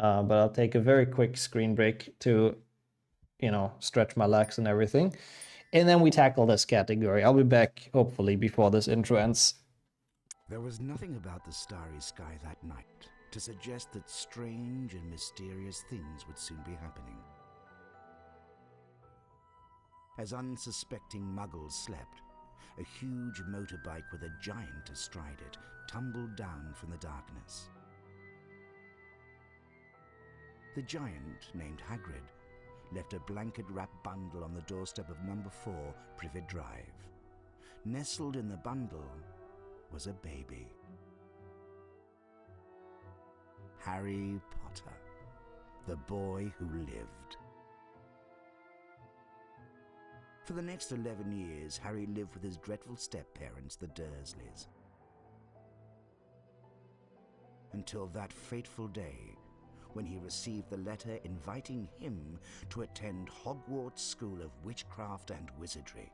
but I'll take a very quick screen break to, you know, stretch my legs and everything. And then we tackle this category. I'll be back, hopefully, before this intro ends. There was nothing about the starry sky that night to suggest that strange and mysterious things would soon be happening. As unsuspecting muggles slept, a huge motorbike with a giant astride it tumbled down from the darkness. The giant, named Hagrid, left a blanket-wrapped bundle on the doorstep of number 4 Privet Drive. Nestled in the bundle was a baby. Harry Potter, the boy who lived. For the next 11 years, Harry lived with his dreadful step-parents, the Dursleys. Until that fateful day, when he received the letter inviting him to attend Hogwarts School of Witchcraft and Wizardry.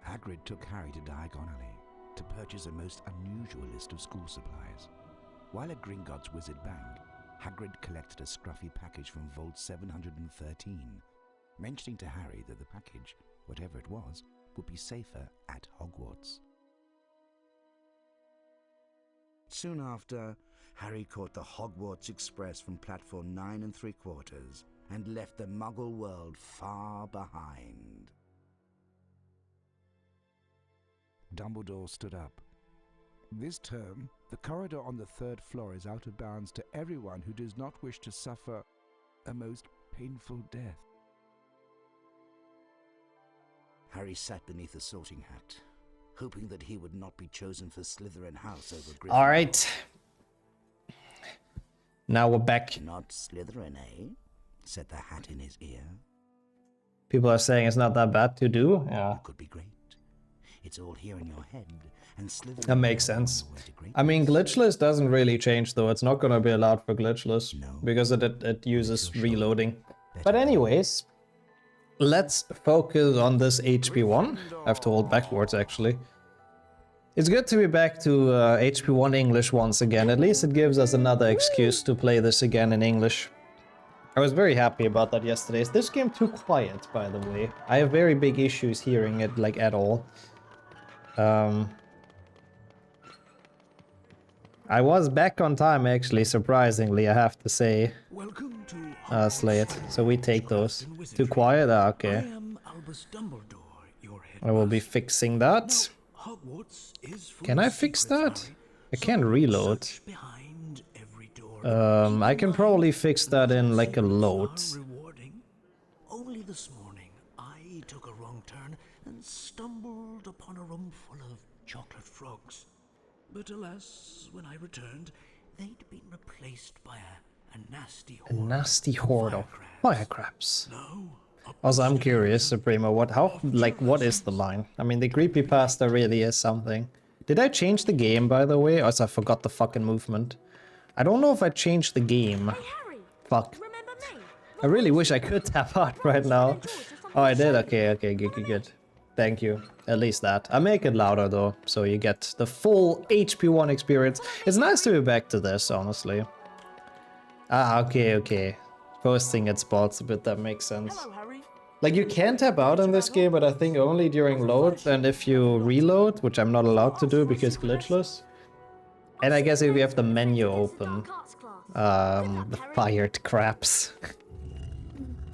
Hagrid took Harry to Diagon Alley to purchase a most unusual list of school supplies. While at Gringotts Wizard Bank, Hagrid collected a scruffy package from Vault 713, mentioning to Harry that the package, whatever it was, would be safer at Hogwarts. Soon after, Harry caught the Hogwarts Express from platform 9 3/4 and left the Muggle world far behind. Dumbledore stood up. This term, the corridor on the 3rd floor is out of bounds to everyone who does not wish to suffer a most painful death. Harry sat beneath a sorting hat, hoping that he would not be chosen for Slytherin House over Gryffindor. All right. Now we're back. Not Slytherin, eh? Said the hat in his ear. People are saying it's not that bad to do. Yeah. It could be great. It's all here in your head, and Slytherin. That makes sense. I mean, Glitchless doesn't really change, though. It's not going to be allowed for Glitchless because it uses reloading. But anyways, let's focus on this HP1. I have to hold backwards, actually. It's good to be back to HP1 English once again. At least it gives us another excuse to play this again in English. I was very happy about that yesterday. Is this game too quiet, by the way? I have very big issues hearing it, like, at all. I was back on time, actually, surprisingly, I have to say. Welcome to Slate. So we take those. Too quiet? Ah, okay. I will be fixing that. Can I fix that? I can't reload. I can probably fix that in like a load. Only this morning I took a wrong turn and stumbled upon a room full of chocolate frogs. But alas, when I returned, they'd been replaced by a nasty horde. A nasty horde of fire crabs. No. Also, I'm curious, Supremo, what is the line? I mean, the creepypasta really is something. Did I change the game, by the way? Or I forgot the fucking movement. I don't know if I changed the game. Hey, Harry, Fuck. remember me? I really wish I could tap out right now. Oh, I did? Okay, good. Thank you. At least that. I make it louder, though, so you get the full HP1 experience. It's nice to be back to this, honestly. Ah, okay. Posting at spots a bit, that makes sense. Hello, Harry. Like, you can tap out in this game, but I think only during load, and if you reload, which I'm not allowed to do because glitchless. And I guess if you have the menu open, the fired crabs.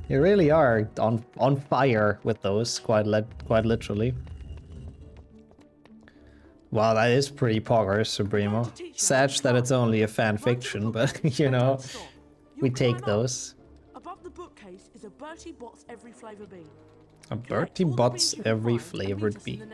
You really are on fire with those, quite literally. Wow, that is pretty poggers, Supremo. Sad that it's only a fan fiction, but you know, we take those. Above the bookcase is a Bertie Bott's every flavor bean. A Bertie Bott's every flavored bean.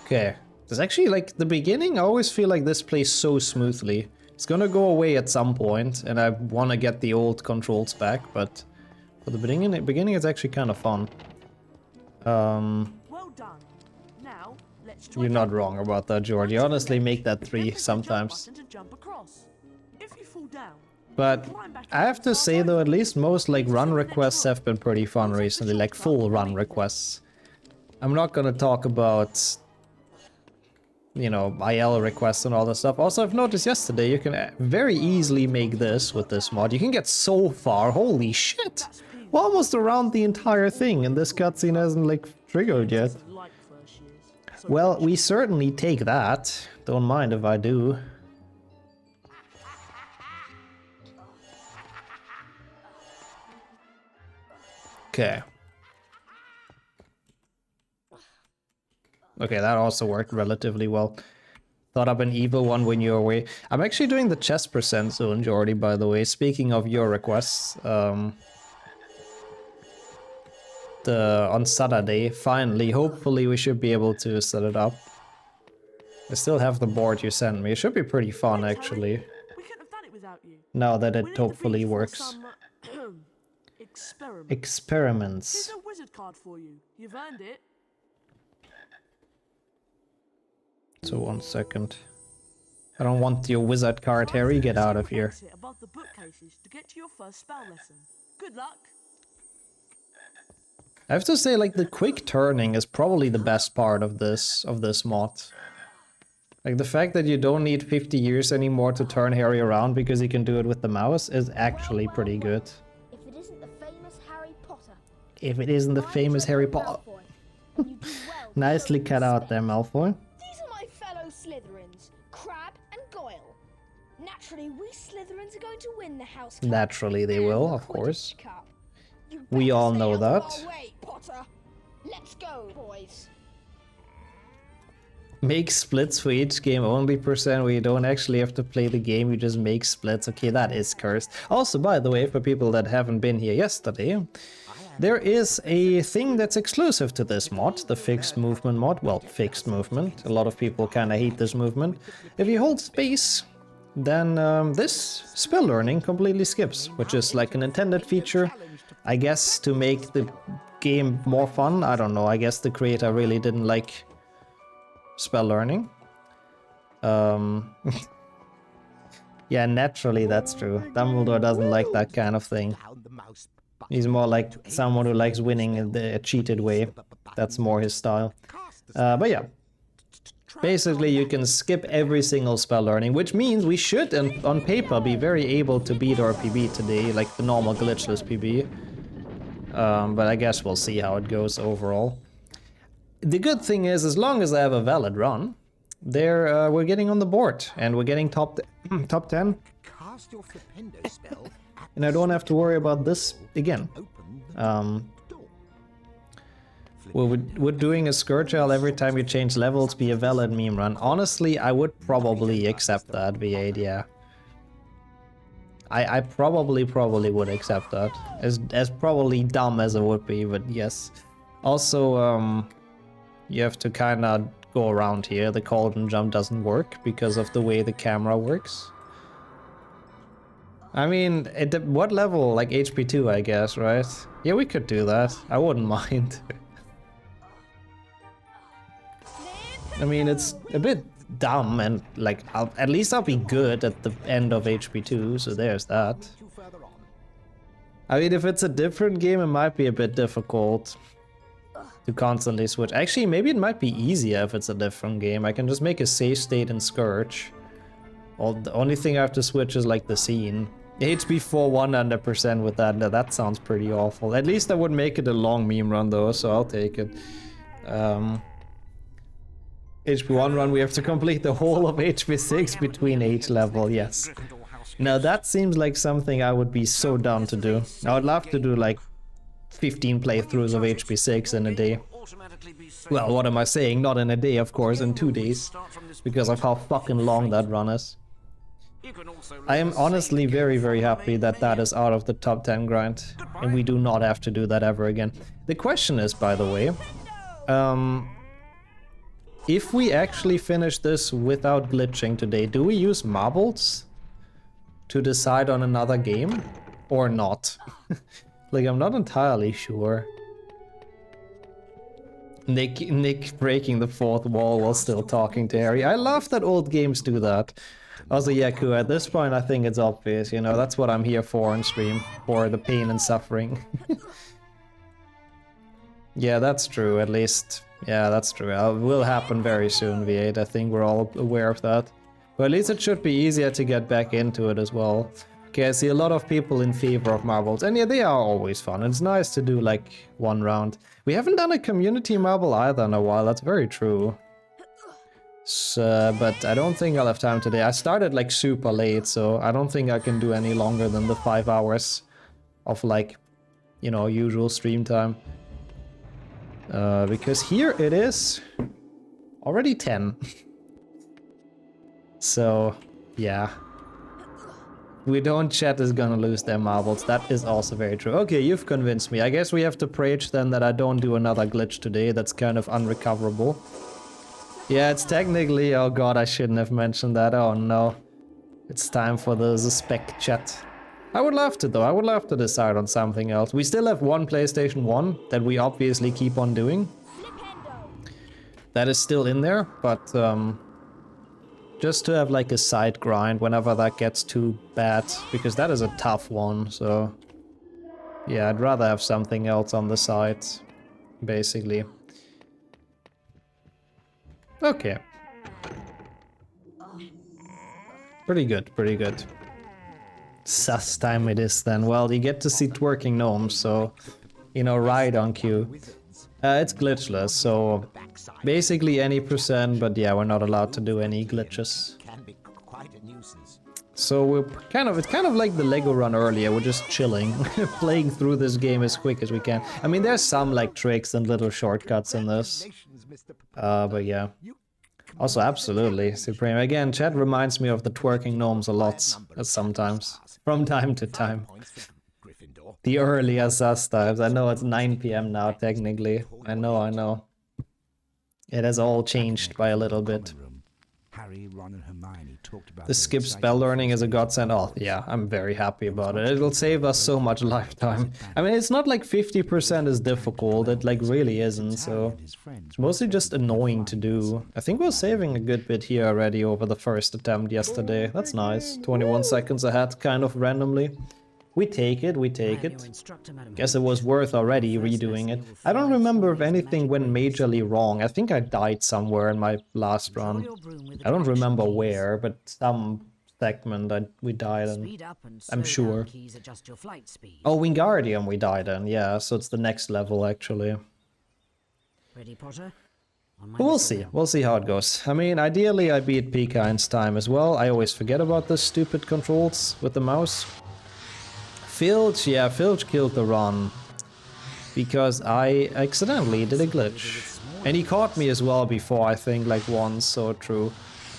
Okay, there's actually, like, the beginning, I always feel like this plays so smoothly. It's gonna go away at some point, and I wanna get the old controls back, but for the beginning it's actually kind of fun. Well done. Now, let's try. You're not wrong about that, George. You honestly make that 3 sometimes. If you fall down, But I have to say, though, at least most, like, run requests have been pretty fun recently, like full run requests. I'm not gonna talk about you know, IL requests and all that stuff. Also, I've noticed yesterday you can very easily make this with this mod. You can get so far, holy shit! We're almost around the entire thing and this cutscene hasn't like triggered yet. Well, we certainly take that. Don't mind if I do. Okay. Okay, that also worked relatively well. Thought up an evil one when you're away. I'm actually doing the chess percent soon, Jordy, by the way. Speaking of your requests, on Saturday, finally, hopefully we should be able to set it up. I still have the board you sent me. It should be pretty fun, actually. We couldn't have done it without you. Now that We it need to hopefully reach for works. some, experiments. Experiments. Here's a wizard card for you. You've earned it. So 1 second. I don't want your wizard card, Harry. Get out of here. Above the bookcases to get to your first spell lesson. Good luck. I have to say, like, the quick turning is probably the best part of this mod. Like, the fact that you don't need 50 years anymore to turn Harry around because you can do it with the mouse is actually pretty good. If it isn't the famous Harry Potter. If it isn't the famous Harry Potter. Nicely cut out there, Malfoy. These are my fellow Slytherins, Crabbe and Goyle. Naturally, we Slytherins are going to win the House Cup. Naturally they will, of Quidditch course. Cup. You We better all stay know out of that. our way, Potter. Let's go, boys. Make splits for each game only percent where you don't actually have to play the game, you just make splits. Okay, that is cursed. Also, by the way, for people that haven't been here yesterday, there is a thing that's exclusive to this mod, the fixed movement mod. Well, fixed movement. A lot of people kind of hate this movement. If you hold space, then this spell learning completely skips, which is like an intended feature, I guess, to make the game more fun. I don't know, I guess the creator really didn't like spell learning. Yeah, naturally that's true. Dumbledore doesn't like that kind of thing. He's more like someone who likes winning in a cheated way. That's more his style. But yeah. Basically, you can skip every single spell learning, which means we should, on paper, be very able to beat our PB today, like the normal glitchless PB. But I guess we'll see how it goes overall. The good thing is, as long as I have a valid run, we're getting on the board, and we're getting top 10. Cast your flipendo spell And I don't have to worry about this again. Would doing a Scourgel every time you change levels be a valid meme run? Honestly, I would probably accept that, V8, yeah. I probably would accept that. As probably dumb as it would be, but yes. Also, you have to kinda go around here. The cauldron jump doesn't work because of the way the camera works. I mean, what level? Like HP 2, I guess, right? Yeah, we could do that. I wouldn't mind. I mean, it's a bit dumb, and like, at least I'll be good at the end of HP 2, so there's that. I mean, if it's a different game, it might be a bit difficult to constantly switch. Actually, maybe it might be easier if it's a different game. I can just make a save state in Scourge. The only thing I have to switch is like the scene. HP 4 100% with that. Now, that sounds pretty awful. At least I would make it a long meme run though, so I'll take it. HP 1 run, we have to complete the whole of HP 6 between each level, yes. Now that seems like something I would be so down to do. I would love to do like 15 playthroughs of HP 6 in a day. Well, what am I saying? Not in a day, of course, in 2 days. Because of how fucking long that run is. I am honestly very happy that that is out of the top 10 grind. And we do not have to do that ever again. The question is, by the way, if we actually finish this without glitching today, do we use marbles to decide on another game or not? Like, I'm not entirely sure. Nick breaking the fourth wall while still talking to Harry. I love that old games do that. Also, Yaku, at this point I think it's obvious, you know, that's what I'm here for on stream, for the pain and suffering. Yeah, that's true, at least Yeah, that's true. It will happen very soon, V8. I think we're all aware of that. But at least it should be easier to get back into it as well. Okay, I see a lot of people in favor of marbles. And yeah, they are always fun. It's nice to do like one round. We haven't done a community marble either in a while. That's very true. So, but I don't think I'll have time today. I started like super late, so I don't think I can do any longer than the 5 hours of like, you know, usual stream time. Because here it is already 10. So, yeah. We don't chat is gonna lose their marbles. That is also very true. Okay, you've convinced me. I guess we have to preach then that I don't do another glitch today. That's kind of unrecoverable. Yeah, it's technically... Oh god, I shouldn't have mentioned that. Oh no. It's time for the spec chat. I would love to though. I would love to decide on something else. We still have one PlayStation 1 that we obviously keep on doing. That is still in there, but just to have like a side grind whenever that gets too bad, because that is a tough one, so yeah, I'd rather have something else on the side, basically. Okay. Pretty good, pretty good. Sus time it is then. Well, you get to see twerking gnomes, so, you know, right on cue. It's glitchless, so basically any percent, but yeah, we're not allowed to do any glitches. So we're it's kind of like the Lego run earlier, we're just chilling, playing through this game as quick as we can. I mean, there's some like tricks and little shortcuts in this, but yeah. Also, absolutely, Supreme. Again, chat reminds me of the twerking gnomes a lot, sometimes, from time to time. The earlier sus times. I know it's 9 PM now, technically. I know. It has all changed by a little bit. The skip spell learning is a godsend. Oh, yeah, I'm very happy about it. It'll save us so much lifetime. I mean, it's not like 50% is difficult. It like really isn't, so it's mostly just annoying to do. I think we're saving a good bit here already over the first attempt yesterday. That's nice. 21 seconds ahead, kind of randomly. We take it, we take it. Guess it was worth already redoing it. I don't remember if anything went majorly wrong. I think I died somewhere in my last run. I don't remember where, but some segment we died in, I'm sure. Oh, Wingardium we died in, yeah, so it's the next level actually. But we'll see how it goes. I mean, ideally I beat Pika in time as well. I always forget about the stupid controls with the mouse. Filch, yeah, Filch killed the run because I accidentally did a glitch. And he caught me as well before, I think, like once, so true.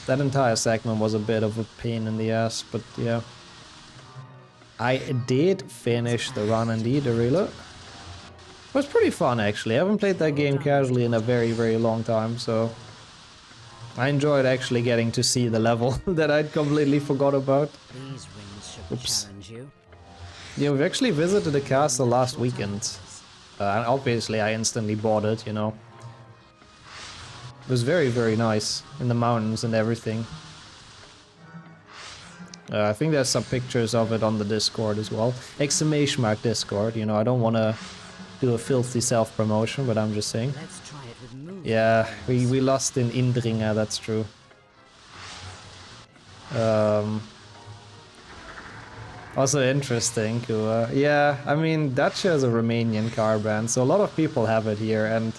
That entire segment was a bit of a pain in the ass, but yeah. I did finish the run indeed, Arila. It was pretty fun actually. I haven't played that game casually in a very, very long time, so... I enjoyed actually getting to see the level that I'd completely forgot about. Oops. Yeah, we've actually visited the castle last weekend. And obviously I instantly bought it, you know. It was very, very nice. In the mountains and everything. I think there's some pictures of it on the Discord as well. Exclamation mark Discord, you know, I don't want to do a filthy self-promotion, but I'm just saying. Yeah, we lost in Indringer, that's true. Also interesting, Kua. Yeah, I mean, Dacia is a Romanian car brand, so a lot of people have it here, and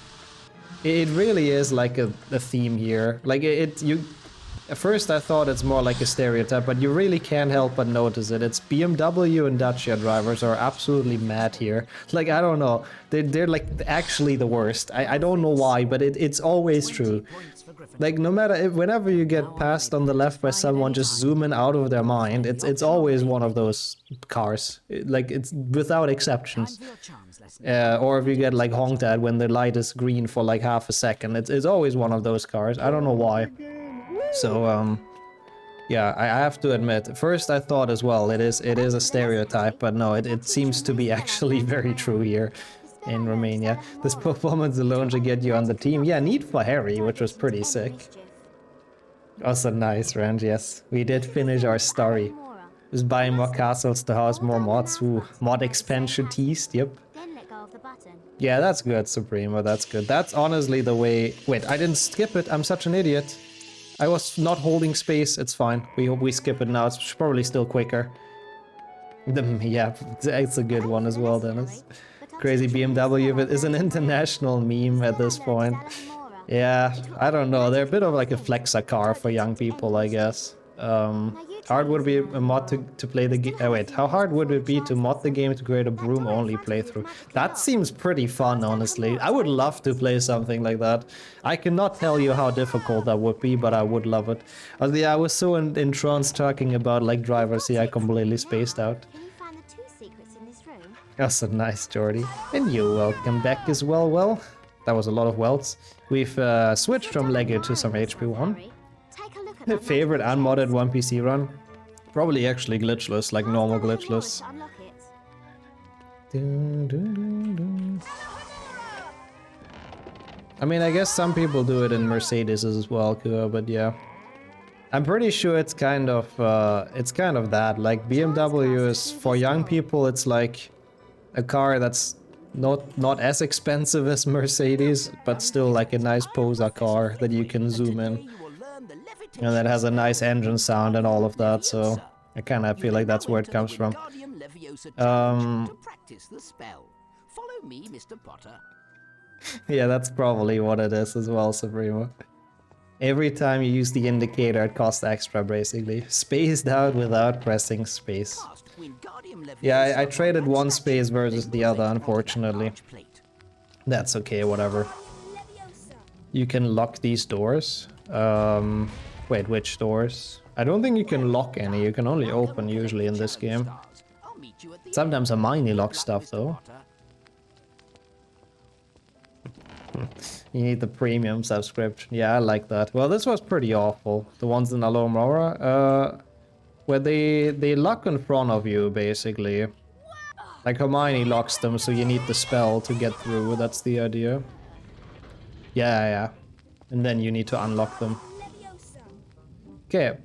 it really is like a theme here. Like, at first I thought it's more like a stereotype, but you really can't help but notice it. It's BMW and Dacia drivers are absolutely mad here. Like, I don't know, they're like actually the worst. I don't know why, but it's always true. Like, no matter whenever you get passed on the left by someone just zooming out of their mind, it's always one of those cars. Like, it's without exceptions. Or if you get like honked at when the light is green for like half a second, it's always one of those cars. I don't know why. So yeah, I have to admit, at first I thought as well it is a stereotype, but no, it seems to be actually very true here in Romania. This performance alone should get you on the team. Yeah, Need for Harry, which was pretty sick. Also nice, Rand, yes. We did finish our story. Just buying more castles to house more mods. Ooh, mod expansion teased, yep. button. Yeah, that's good, Supremo, that's good. That's honestly the way... Wait, I didn't skip it, I'm such an idiot. I was not holding space, it's fine. We skip it now, it's probably still quicker. Yeah, it's a good one as well, Dennis. Crazy BMW is an international meme at this point. Yeah, I don't know, they're a bit of like a flexa car for young people, I guess. Hard would it be a mod to play the game? Wait, how hard would it be to mod the game to create a broom-only playthrough? That seems pretty fun, honestly. I would love to play something like that. I cannot tell you how difficult that would be, but I would love it. Yeah, I was so entranced talking about like drivers here, I completely spaced out. Can you find the two secrets in this room? That's so nice, Jordy. And you welcome back as well. Well, that was a lot of welts. We've switched from Lego to some HP1. Take a look at that Favorite unmodded 1PC run? Probably actually glitchless, like normal Unlock glitchless. it. I mean, I guess some people do it in Mercedes as well, Kua, but yeah. I'm pretty sure it's kind of that. Like BMW is for young people, it's like a car that's not as expensive as Mercedes, but still like a nice poser car that you can zoom in. And that has a nice engine sound and all of that, so I kind of feel like that's where it comes from. Yeah, that's probably what it is as well, Supremo. Every time you use the indicator, it costs extra, basically. Spaced out without pressing space. Yeah, I traded one space versus the other, unfortunately. That's okay, whatever. You can lock these doors. Wait, which doors? I don't think you can lock any, you can only open usually in this game. Sometimes Hermione locks stuff though. You need the premium subscription. Yeah, I like that. Well, this was pretty awful. The ones in Alomora, where they lock in front of you, basically. Like Hermione locks them, so you need the spell to get through. That's the idea. Yeah. And then you need to unlock them. Okay.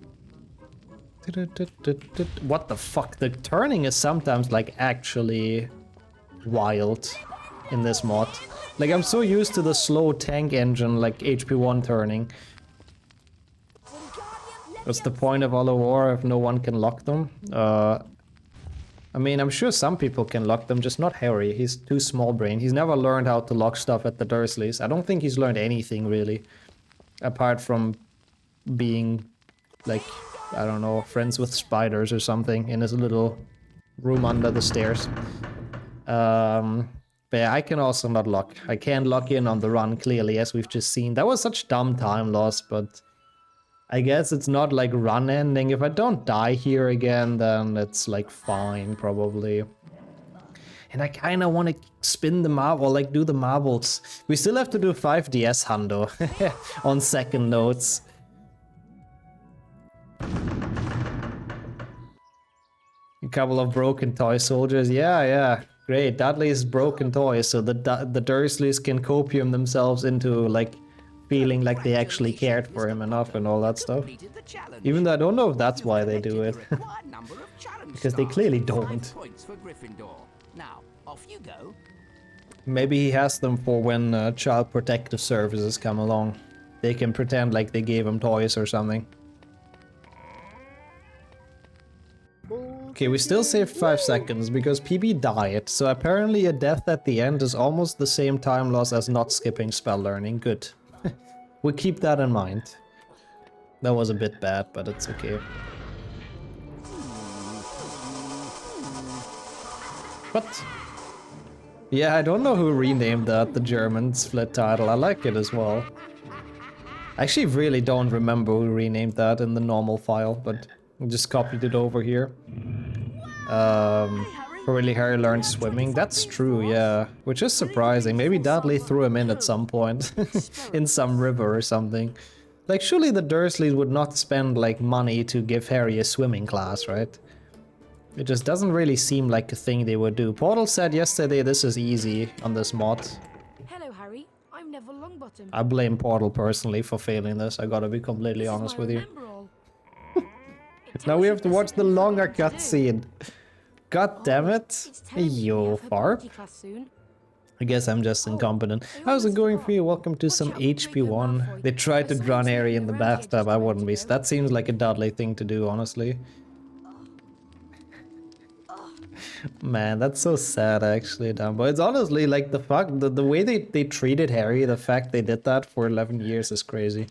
What the fuck? The turning is sometimes like actually wild in this mod. Like I'm so used to the slow tank engine like HP1 turning. What's the point of all the war if no one can lock them? I mean, I'm sure some people can lock them, just not Harry. He's too small brain. He's never learned how to lock stuff at the Dursleys. I don't think he's learned anything really. Apart from being like, I don't know, friends with spiders or something in his little room under the stairs. But yeah, I can also not lock. I can't lock in on the run, clearly, as we've just seen. That was such dumb time loss, but I guess it's not like run ending. If I don't die here again, then it's like fine, probably. And I kind of want to spin the marble, like do the marbles. We still have to do 5DS Hundo on second notes. A couple of broken toy soldiers. Yeah. Great. Dudley's broken toys, so the Dursleys can copium themselves into like feeling like they actually cared for him enough and all that stuff. Even though I don't know if that's why they do it. Because they clearly don't. Maybe he has them for when Child Protective Services come along. They can pretend like they gave him toys or something. Okay, we still saved 5 seconds because PB died, so apparently a death at the end is almost the same time loss as not skipping spell learning. Good. We'll keep that in mind. That was a bit bad, but it's okay. What? Yeah, I don't know who renamed that, the German split title. I like it as well. I actually really don't remember who renamed that in the normal file, but I just copied it over here. Probably Harry learned swimming. That's true, yeah. Which is surprising. Maybe Dudley threw him in at some point. In some river or something. Like, surely the Dursleys would not spend, like, money to give Harry a swimming class, right? It just doesn't really seem like a thing they would do. Portal said yesterday this is easy on this mod. Hello, Harry. I'm Neville Longbottom. I blame Portal personally for failing this, I gotta be completely honest with you. Now we have to watch the longer cutscene. God damn it. You farp. I guess I'm just incompetent. How's it going for you? Welcome to some HP1. They tried to drown Harry in the bathtub. I wouldn't be. That seems like a Dudley thing to do, honestly. Man, that's so sad, actually, Dumbo. It's honestly like the way they treated Harry, the fact they did that for 11 years is crazy.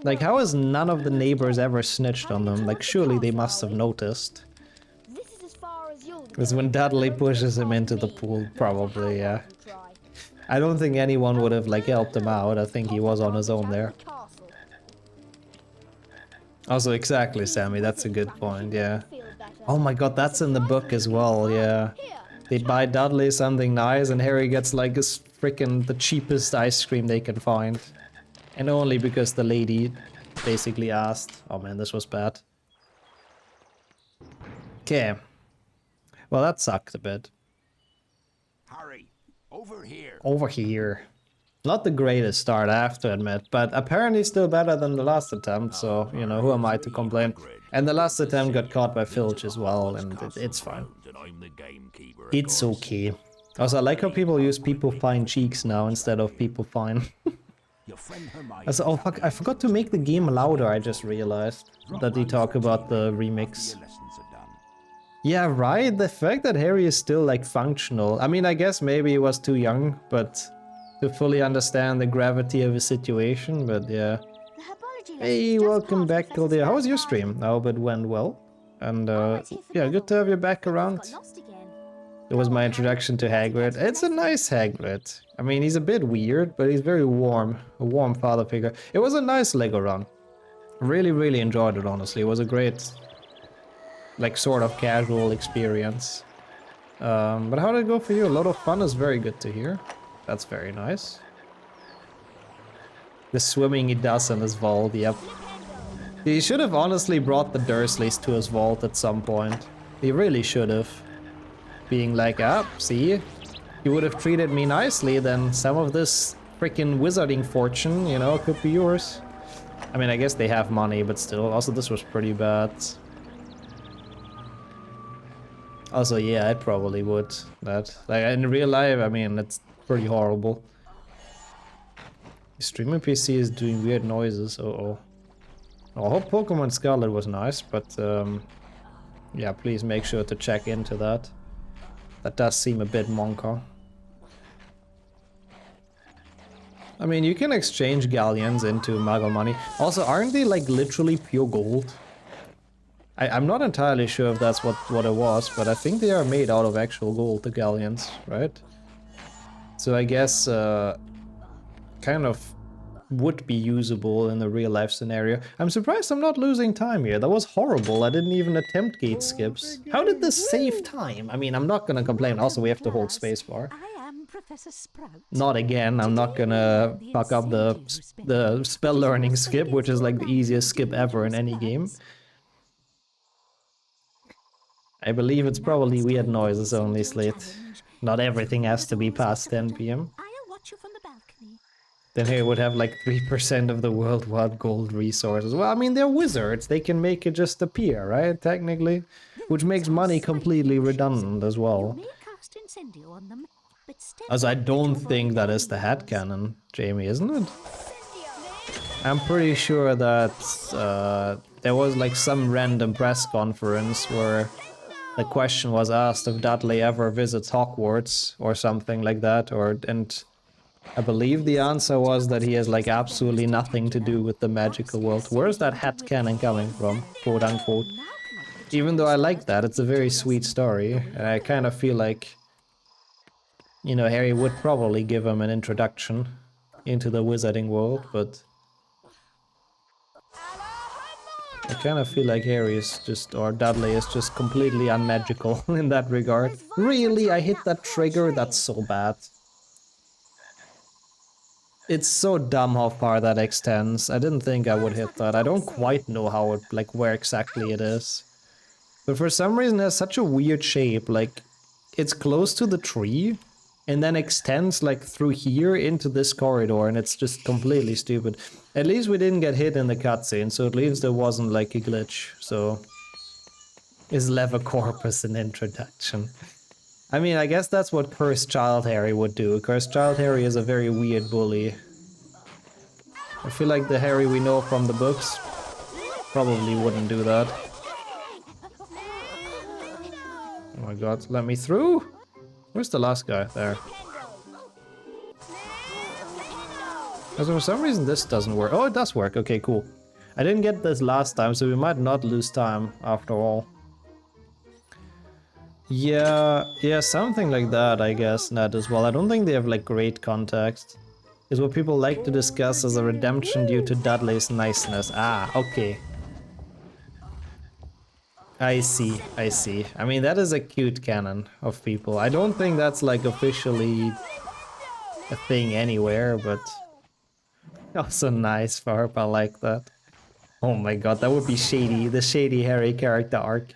Like, how has none of the neighbors ever snitched on them? Like, surely they must have noticed. Because when Dudley pushes him into the pool, probably, yeah. I don't think anyone would have, like, helped him out. I think he was on his own there. Also, exactly, Sammy, that's a good point, yeah. Oh my god, that's in the book as well, yeah. They buy Dudley something nice and Harry gets, like, the cheapest ice cream they can find. And only because the lady basically asked. Oh man, this was bad. Okay. Well, that sucked a bit. Harry, over here. Over here. Not the greatest start, I have to admit, but apparently still better than the last attempt, so, you know, who am I to complain? And the last attempt got caught by Filch as well, and it's fine. It's okay. Also, I like how people use people fine cheeks now instead of people fine. Also, oh fuck, I forgot to make the game louder, I just realized that they talk about the remix. Yeah, right, the fact that Harry is still, like, functional. I mean, I guess maybe he was too young, but to fully understand the gravity of his situation, but yeah. Hey, welcome back, Kildia. How was your stream? I hope it went well. And, yeah, good to have you back around. It was my introduction to Hagrid. It's a nice Hagrid. I mean, he's a bit weird, but he's very warm. A warm father figure. It was a nice Lego run. Really, really enjoyed it, honestly. It was a great, like, sort of casual experience. But how did it go for you? A lot of fun is very good to hear. That's very nice. The swimming he does in his vault, yep. He should have honestly brought the Dursleys to his vault at some point. He really should have. Being like, ah, see? You would have treated me nicely, then some of this freaking wizarding fortune, you know, could be yours. I mean, I guess they have money, but still. Also, this was pretty bad. Also, yeah, I probably would. That, like, in real life, I mean, it's pretty horrible. The streaming PC is doing weird noises. Uh-oh. I hope Pokemon Scarlet was nice, but yeah, please make sure to check into that. That does seem a bit monka. I mean, you can exchange galleons into Muggle money. Also, aren't they, like, literally pure gold? I'm not entirely sure if that's what it was, but I think they are made out of actual gold, the galleons, right? So I guess kind of would be usable in the real life scenario. I'm surprised I'm not losing time here. That was horrible. I didn't even attempt gate skips. How did this save time? I mean, I'm not gonna complain. Also, we have to hold spacebar. Not again. I'm not gonna fuck up the spell learning skip, which is like the easiest skip ever in any game. I believe it's probably weird noises only, Slate. Not everything has to be past 10 PM. Then he would have like 3% of the worldwide gold resources. Well, I mean, they're wizards. They can make it just appear, right? Technically. Which makes money completely redundant as well. As I don't think that is the headcanon, Jamie, isn't it? I'm pretty sure that there was like some random press conference where the question was asked if Dudley ever visits Hogwarts or something like that, and I believe the answer was that he has like absolutely nothing to do with the magical world. Where's that headcanon coming from, quote unquote? Even though I like that, it's a very sweet story, and I kind of feel like, you know, Harry would probably give him an introduction into the wizarding world, but I kind of feel like Harry is just, or Dudley is just completely unmagical in that regard. Really? I hit that trigger? That's so bad. It's so dumb how far that extends. I didn't think I would hit that. I don't quite know how it, like, where exactly it is. But for some reason it has such a weird shape, like, it's close to the tree, and then extends, like, through here into this corridor, and it's just completely stupid. At least we didn't get hit in the cutscene, so at least there wasn't, like, a glitch, so... Is Levicorpus an introduction? I mean, I guess that's what Cursed Child Harry would do. Cursed Child Harry is a very weird bully. I feel like the Harry we know from the books probably wouldn't do that. Oh my god, let me through! Where's the last guy? There. Because for some reason this doesn't work. Oh, it does work. Okay, cool. I didn't get this last time, so we might not lose time after all. Yeah, something like that, I guess, Ned, as well. I don't think they have, like, great context. Is what people like to discuss as a redemption due to Dudley's niceness. Ah, okay. I see. I mean, that is a cute canon of people. I don't think that's, like, officially a thing anywhere, but... also nice for her, I like that. Oh my god, that would be shady. The shady Harry character arc.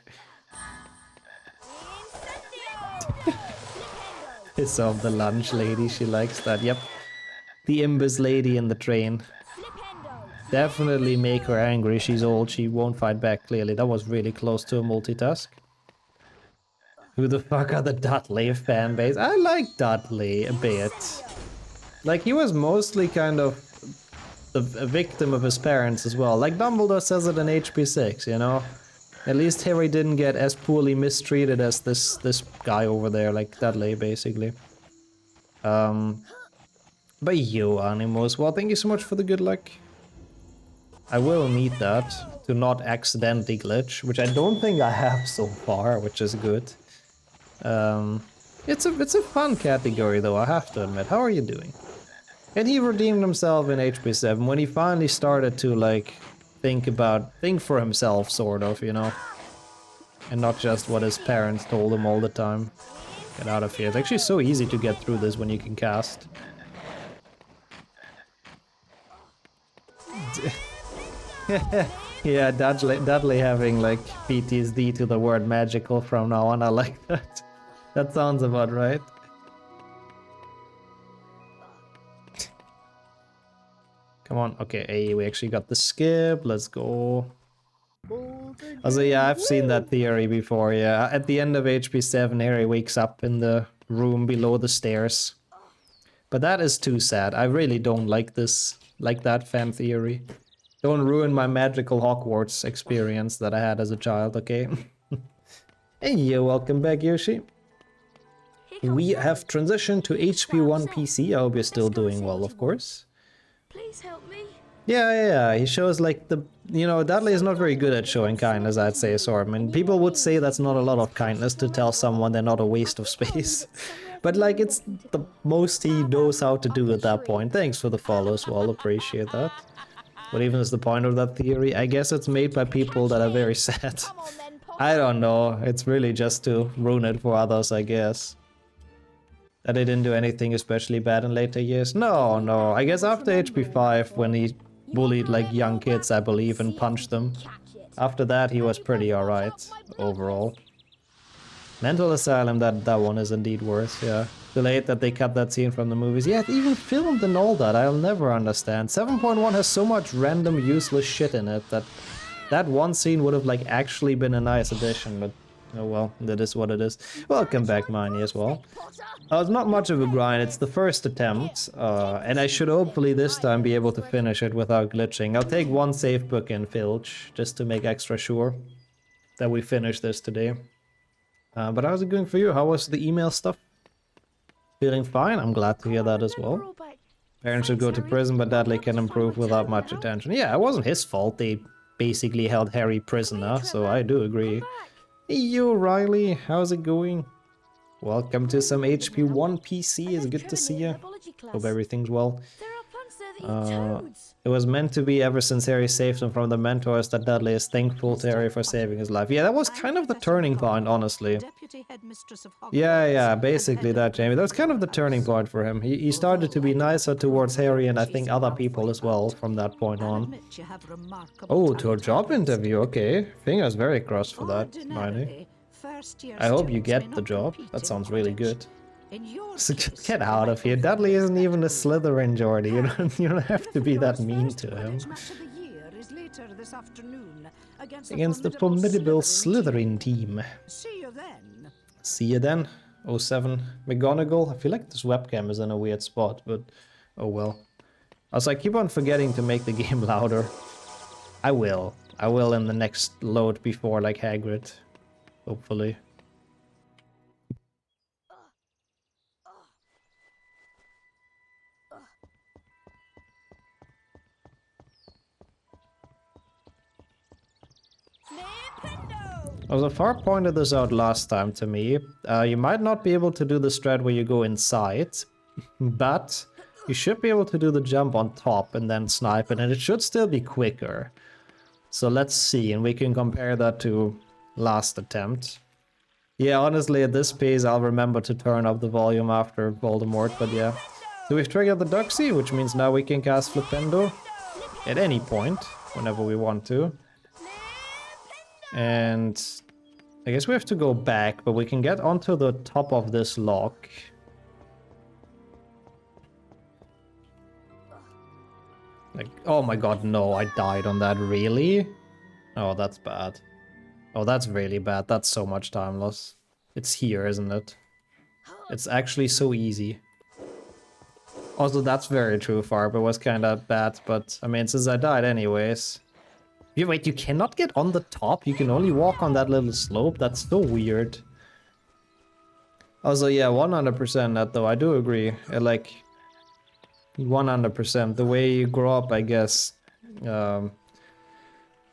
Piss off the lunch lady, she likes that, yep. The imbus lady in the train. Definitely make her angry, she's old, she won't fight back, clearly. That was really close to a multitask. Who the fuck are the Dudley fanbase? I like Dudley a bit. Like, he was mostly kind of a victim of his parents as well. Like Dumbledore says it in HP6, you know? At least Harry didn't get as poorly mistreated as this guy over there, like Dudley, basically. But you, Animus, well, thank you so much for the good luck. I will need that to not accidentally glitch, which I don't think I have so far, which is good. It's a fun category, though, I have to admit. How are you doing? And he redeemed himself in HP7 when he finally started to, like, think for himself, sort of, you know? And not just what his parents told him all the time. Get out of here. It's actually so easy to get through this when you can cast. Yeah, Dudley having, like, PTSD to the word magical from now on, I like that. That sounds about right. Come on, okay, hey, we actually got the skip, let's go. Also, yeah, I've seen that theory before, yeah. At the end of HP7, Harry wakes up in the room below the stairs. But that is too sad, I really don't like that fan theory. Don't ruin my magical Hogwarts experience that I had as a child, okay? Hey, welcome back, Yoshi. We have transitioned to HP1 PC, I hope you're still doing well, of course. Please help me. Yeah, he shows like the... You know, Dudley is not very good at showing kindness, I'd say, so I mean, people would say that's not a lot of kindness to tell someone they're not a waste of space. But like, it's the most he knows how to do at that point. Thanks for the follow as well, appreciate that. What even is the point of that theory? I guess it's made by people that are very sad. I don't know, it's really just to ruin it for others, I guess. That they didn't do anything especially bad in later years? No, I guess after HP5, when he bullied like young kids, I believe, and punched them. After that, he was pretty alright, overall. Mental Asylum, that one is indeed worse, yeah. Too late that they cut that scene from the movies. Yeah, it even filmed and all that, I'll never understand. 7.1 has so much random useless shit in it that one scene would have like actually been a nice addition, but oh well, that is what it is. Welcome back, Miney, as well. It's not much of a grind, it's the first attempt, and I should hopefully this time be able to finish it without glitching. I'll take one save book in Filch, just to make extra sure that we finish this today. But how's it going for you? How was the email stuff? Feeling fine? I'm glad to hear that as well. Parents should go to prison, but Dudley can improve without much attention. Yeah, it wasn't his fault, they basically held Harry prisoner, so I do agree. Hey yo, Riley, how's it going? Welcome to some HP1 PC, it's good to see you. Hope everything's well. It was meant to be ever since Harry saved him from the mentors that Dudley is thankful to Harry for saving his life. Yeah, that was kind of the turning point, honestly. Yeah, basically that, Jamie. That was kind of the turning point for him. He started to be nicer towards Harry and I think other people as well from that point on. Oh, to a job interview, okay. Fingers very crossed for that, Miney. I hope you get the job. That sounds really good. So get out of here. Dudley isn't even a Slytherin, Jordy. You don't have to be that mean to him. Against the formidable Slytherin team. See you then. 07 McGonagall. I feel like this webcam is in a weird spot, but oh well. Also, I keep on forgetting to make the game louder. I will. I will in the next load before, like, Hagrid. Hopefully. Also, Far pointed this out last time to me. You might not be able to do the strat where you go inside, but you should be able to do the jump on top and then snipe it, and it should still be quicker. So let's see, and we can compare that to last attempt. Yeah, honestly, at this pace, I'll remember to turn up the volume after Voldemort, but yeah. So we've triggered the Duxie, which means now we can cast Flipendo at any point, whenever we want to. And I guess we have to go back, but we can get onto the top of this lock. Like, oh my god, no, I died on that, really? Oh, that's bad. Oh, that's really bad. That's so much time loss. It's here, isn't it? It's actually so easy. Also, that's very true, Farb. It was kinda bad, but I mean, since I died anyways. Wait, you cannot get on the top? You can only walk on that little slope? That's so weird. Also, yeah, 100% that though, I do agree. Like, 100%. The way you grow up, I guess,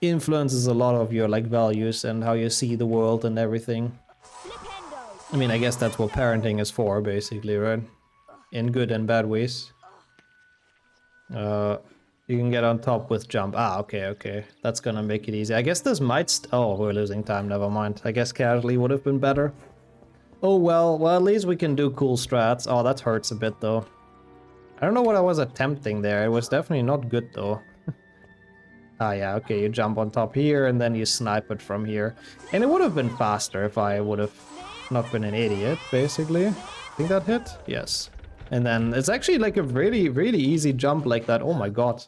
influences a lot of your, like, values and how you see the world and everything. I mean, I guess that's what parenting is for, basically, right? In good and bad ways. You can get on top with jump. Ah, okay. That's gonna make it easy. I guess this might oh, we're losing time, never mind. I guess casually would have been better. Oh well, at least we can do cool strats. Oh, that hurts a bit though. I don't know what I was attempting there. It was definitely not good though. Ah yeah, okay, you jump on top here and then you snipe it from here. And it would have been faster if I would have not been an idiot, basically. I think that hit? Yes. And then it's actually like a really, really easy jump like that. Oh my god.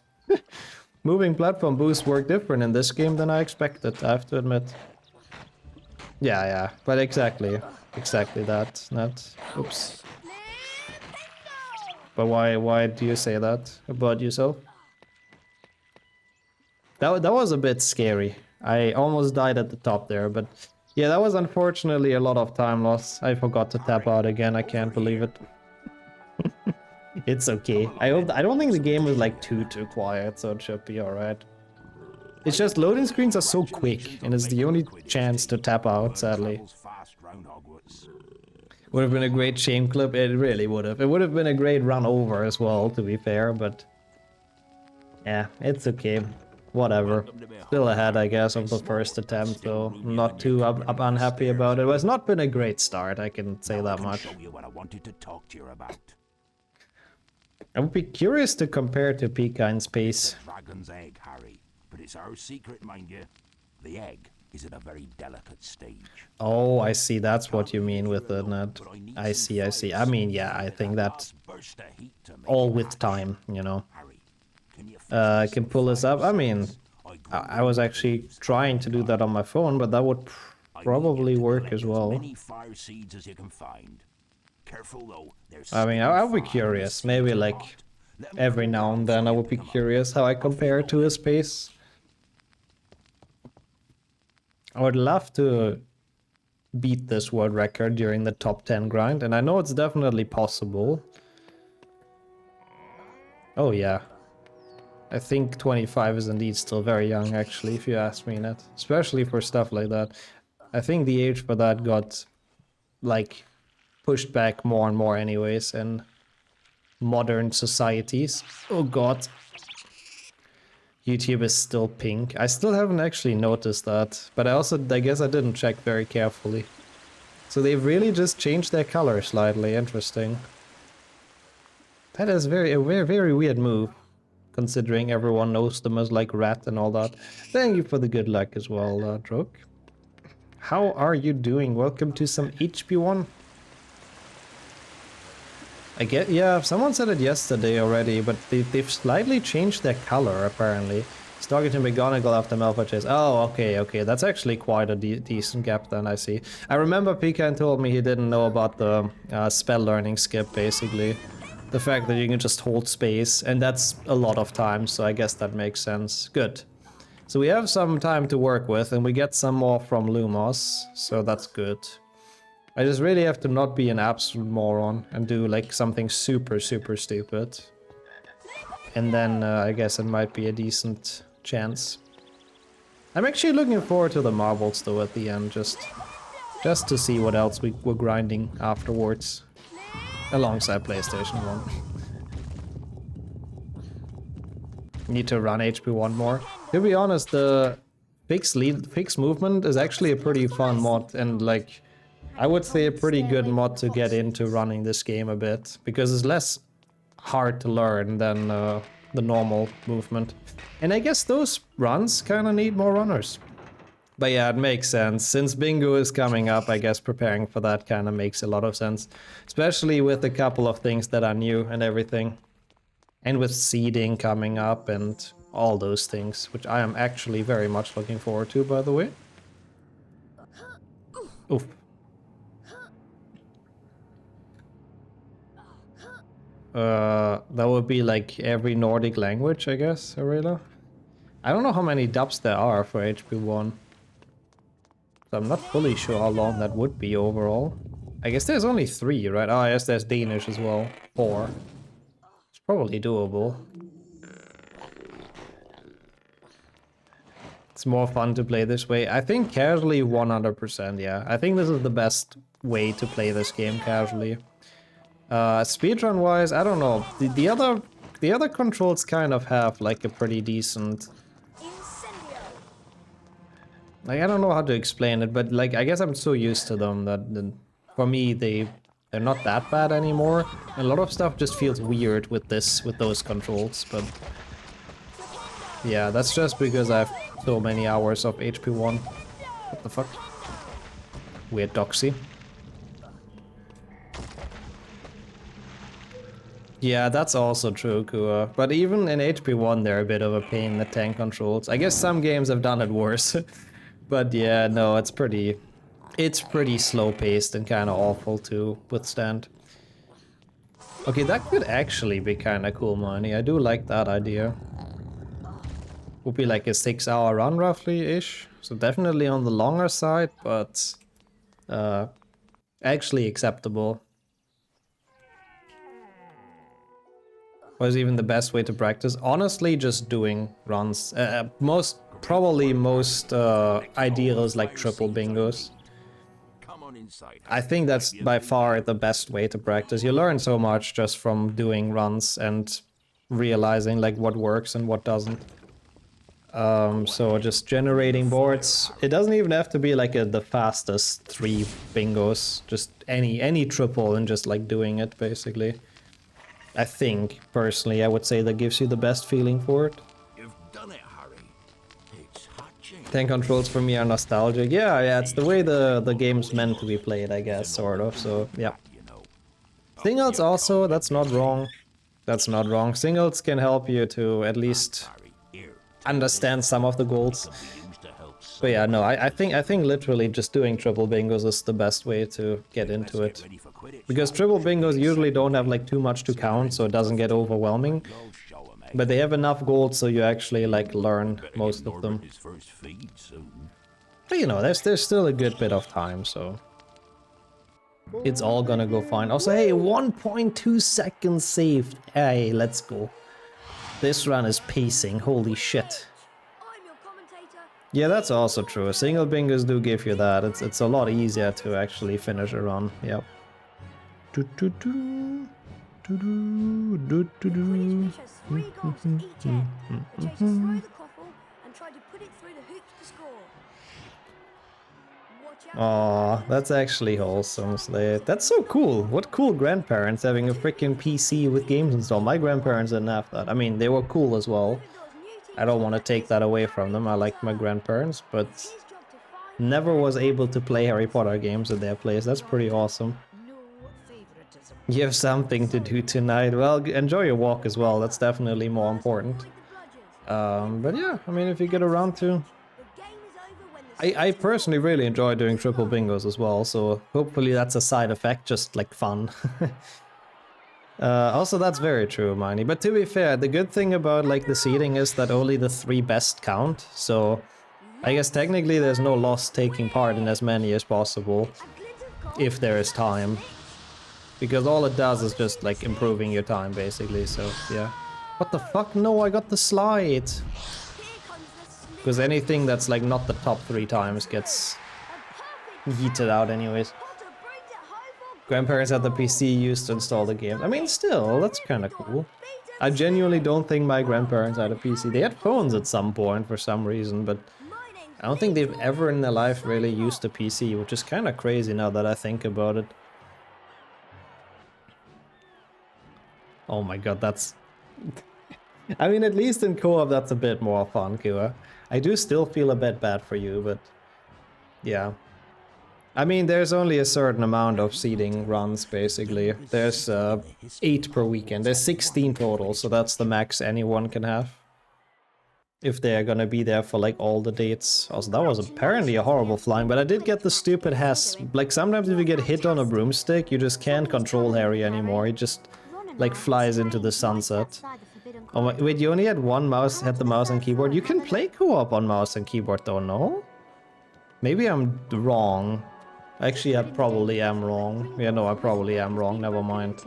Moving platform boosts work different in this game than I expected, I have to admit. Yeah, but exactly that. Oops. But why do you say that about yourself? That was a bit scary. I almost died at the top there, but yeah, that was unfortunately a lot of time loss. I forgot to tap out again, I can't believe it. It's okay. I don't think the game is like too quiet, so it should be alright. It's just loading screens are so quick, and it's the only chance to tap out, sadly. Would have been a great shame clip, it really would have. It would have been a great run over as well, to be fair, but yeah, it's okay. Whatever. Still ahead, I guess, of the first attempt, though. I'm not too unhappy about it. It has not been a great start, I can say that much. I would be curious to compare to Pika in space. Dragon's egg, Harry, but it's our secret, mind you. The egg is at a very delicate stage. Oh, I see. That's what you mean with the net. I see. I mean, yeah, I think that all with time, you know. I can pull this up. I mean, I was actually trying to do that on my phone, but that would probably work as well. I mean, I would be curious. Maybe like every now and then I would be curious how I compare to his pace. I would love to beat this world record during the top 10 grind, and I know it's definitely possible. Oh yeah. I think 25 is indeed still very young, actually, if you ask me, Nat. Especially for stuff like that. I think the age for that got, like, pushed back more and more anyways in modern societies. Oh god. YouTube is still pink. I still haven't actually noticed that, but I guess I didn't check very carefully. So they've really just changed their color slightly. Interesting. That is a very weird move, considering everyone knows them as like Rat and all that. Thank you for the good luck as well, Drok. How are you doing? Welcome to some HP1. I get, yeah, someone said it yesterday already, but they've slightly changed their color, apparently. He's talking to McGonagall after Malfoy chase. Oh, okay, okay. That's actually quite a decent gap then, I see. I remember Pecan told me he didn't know about the spell learning skip, basically. The fact that you can just hold space, and that's a lot of time, so I guess that makes sense. Good. So we have some time to work with, and we get some more from Lumos, so that's good. I just really have to not be an absolute moron and do like something super stupid. And then I guess it might be a decent chance. I'm actually looking forward to the marbles though at the end, just to see what else we're grinding afterwards. Alongside PlayStation 1. Need to run HP1 more. To be honest, the fixed movement is actually a pretty fun mod, and like I would say a pretty good mod to get into running this game a bit, because it's less hard to learn than the normal movement. And I guess those runs kind of need more runners. But yeah, it makes sense. Since bingo is coming up, I guess preparing for that kind of makes a lot of sense. Especially with a couple of things that are new and everything. And with seeding coming up and all those things, which I am actually very much looking forward to, by the way. Oof. That would be like every Nordic language, I guess, Aurelia. I don't know how many dubs there are for HP1. So I'm not fully sure how long that would be overall. I guess there's only 3, right? Oh, yes, there's Danish as well. 4. It's probably doable. It's more fun to play this way. I think casually 100%, yeah. I think this is the best way to play this game casually. Speedrun wise, I don't know. The other controls kind of have like a pretty decent. Like I don't know how to explain it, but like I guess I'm so used to them that for me they're not that bad anymore. A lot of stuff just feels weird with those controls, but yeah, that's just because I have so many hours of HP1. What the fuck? Weird doxy. Yeah, that's also true, Kua. But even in HP1 they're a bit of a pain, the tank controls. I guess some games have done it worse. But yeah, no, it's pretty slow paced and kind of awful to withstand. Okay, that could actually be kind of cool money. I do like that idea. Would be like a 6-hour run roughly-ish. So definitely on the longer side, but actually acceptable. Was even the best way to practice? Honestly, just doing runs. Probably most ideal is like triple bingos. I think that's by far the best way to practice. You learn so much just from doing runs and realizing like what works and what doesn't. So just generating boards. It doesn't even have to be like the fastest 3 bingos. Just any triple and just like doing it basically. I think, personally, I would say that gives you the best feeling for it. You've done it, Harry. It's hot change. Tank controls for me are nostalgic. Yeah, it's the way the game's meant to be played, I guess, sort of, so, yeah. Singles also, that's not wrong. That's not wrong. Singles can help you to at least understand some of the goals. But yeah, no, I think literally just doing triple bingos is the best way to get into it. Because triple bingos usually don't have like too much to count, so it doesn't get overwhelming. But they have enough gold so you actually like learn most of them. But you know, there's still a good bit of time, so it's all gonna go fine. Also, hey, 1.2 seconds saved. Hey, let's go. This run is pacing, holy shit. Yeah, that's also true. Single bingos do give you that. It's a lot easier to actually finish a run. Yep. Aw, that's actually wholesome, Slade. That's so cool. What cool grandparents having a freaking PC with games installed. My grandparents didn't have that. I mean, they were cool as well. I don't want to take that away from them. I like my grandparents, but never was able to play Harry Potter games at their place. That's pretty awesome. You have something to do tonight. Well, enjoy your walk as well. That's definitely more important. But yeah, I mean, if you get around to... I personally really enjoy doing triple bingos as well, so hopefully that's a side effect, just like fun. Also, that's very true, Miney. But to be fair, the good thing about like the seeding is that only the 3 best count, so I guess technically there's no loss taking part in as many as possible, if there is time. Because all it does is just like improving your time, basically, so yeah. What the fuck? No, I got the slide! Because anything that's like not the top 3 times gets yeeted out anyways. Grandparents had the PC used to install the game. I mean, still, that's kind of cool. I genuinely don't think my grandparents had a PC. They had phones at some point for some reason, but I don't think they've ever in their life really used a PC, which is kind of crazy now that I think about it. Oh my god, that's... I mean, at least in co-op that's a bit more fun, Kua. I do still feel a bit bad for you, but... yeah. I mean, there's only a certain amount of seeding runs, basically. There's 8 per weekend. There's 16 total, so that's the max anyone can have. If they're gonna be there for, like, all the dates. Also, that was apparently a horrible flying, but I did get the stupid Hess. Like, sometimes if you get hit on a broomstick, you just can't control Harry anymore. He just, like, flies into the sunset. Oh my, wait, you only had one mouse, had the mouse and keyboard? You can play co-op on mouse and keyboard, though, no? Maybe I'm wrong. Actually, I probably am wrong. Yeah, no, I probably am wrong. Never mind.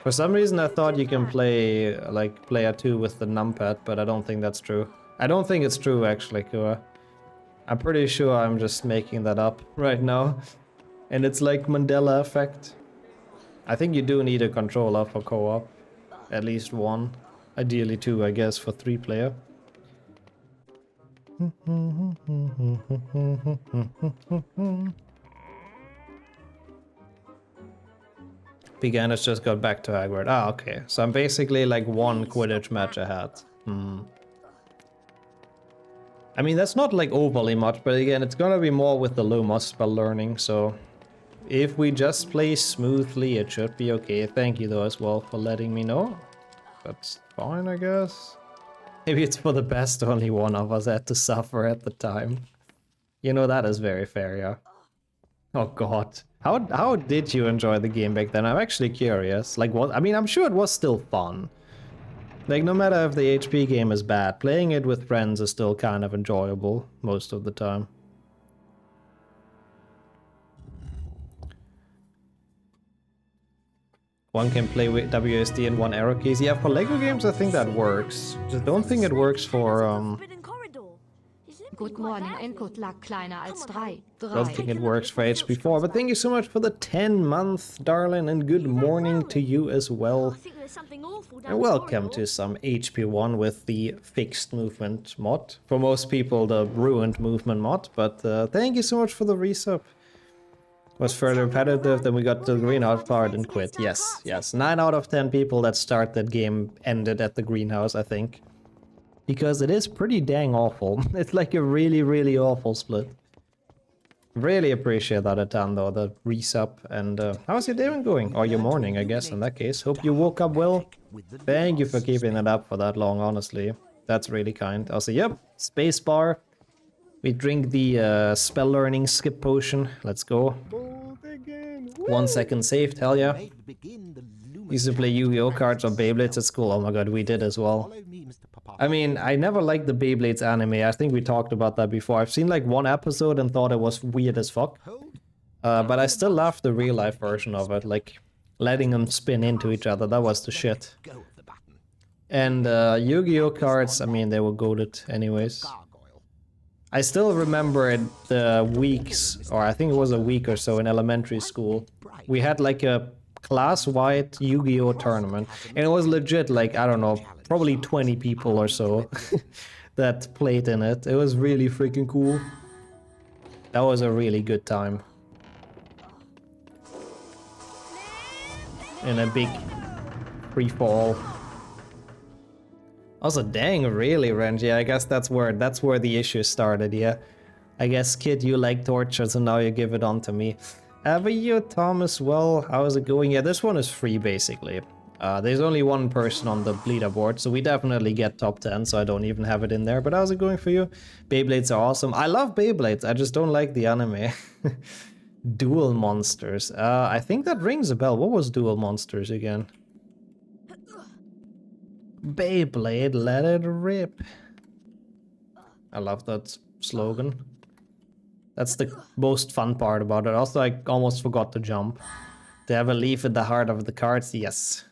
For some reason, I thought you can play, like, player 2 with the numpad, but I don't think that's true. I don't think it's true, actually, Kua. I'm pretty sure I'm just making that up right now. And it's like Mandela effect. I think you do need a controller for co-op. At least 1. Ideally 2, I guess, for 3 player. Beginners just got back to Hagrid. Ah, okay. So I'm basically like 1 Quidditch match ahead. I mean, that's not like overly much, but again, it's gonna be more with the Lumos spell learning, so... if we just play smoothly, it should be okay. Thank you though as well for letting me know. That's fine, I guess. Maybe it's for the best only one of us had to suffer at the time. You know, that is very fair, yeah. Oh god. How did you enjoy the game back then? I'm actually curious. Like what? I mean, I'm sure it was still fun. Like no matter if the HP game is bad, playing it with friends is still kind of enjoyable most of the time. One can play with WSD and 1 arrow keys. Yeah, for Lego games I think that works. Just don't think it works for Good morning and good luck, kleiner als 3. don't think it works for HP4, but thank you so much for the 10-month, darling, and good morning to you as well. And welcome to some HP1 with the fixed movement mod. For most people, the ruined movement mod, but thank you so much for the resub. Was fairly repetitive, then we got to the greenhouse part and quit. Yes, yes. 9 out of 10 people that start that game ended at the greenhouse, I think. Because it is pretty dang awful. It's like a really, really awful split. Really appreciate that a ton though, the resub. And how's your day been going? Or your morning, I guess, in that case. Hope you woke up well. Thank you for keeping it up for that long, honestly. That's really kind. Also, yep, spacebar. We drink the spell learning skip potion. Let's go. 1 second saved, hell yeah. Used to play Yu-Gi-Oh cards or Beyblades at school. Oh my god, we did as well. I mean, I never liked the Beyblades anime. I think we talked about that before. I've seen like 1 episode and thought it was weird as fuck. But I still love the real life version of it. Like, letting them spin into each other. That was the shit. And Yu-Gi-Oh cards, I mean, they were goated anyways. I still remember the weeks, or I think it was a week or so in elementary school. We had like a class-wide Yu-Gi-Oh tournament. And it was legit, like, I don't know, probably 20 people or so that played in it. It was really freaking cool. That was a really good time. In a big free-fall. Also, dang, really, Renji, I guess that's where the issue started, yeah. I guess, kid, you like torture, so now you give it on to me. But you, Tom, as well, how is it going? Yeah, this one is free, basically. There's only one person on the leaderboard, so we definitely get top 10, so I don't even have it in there. But how's it going for you? Beyblades are awesome. I love Beyblades, I just don't like the anime. Duel Monsters. I think that rings a bell. What was Duel Monsters again? Beyblade, let it rip. I love that slogan. That's the most fun part about it. Also, I almost forgot to jump. To have a leaf in the heart of the cards, yes.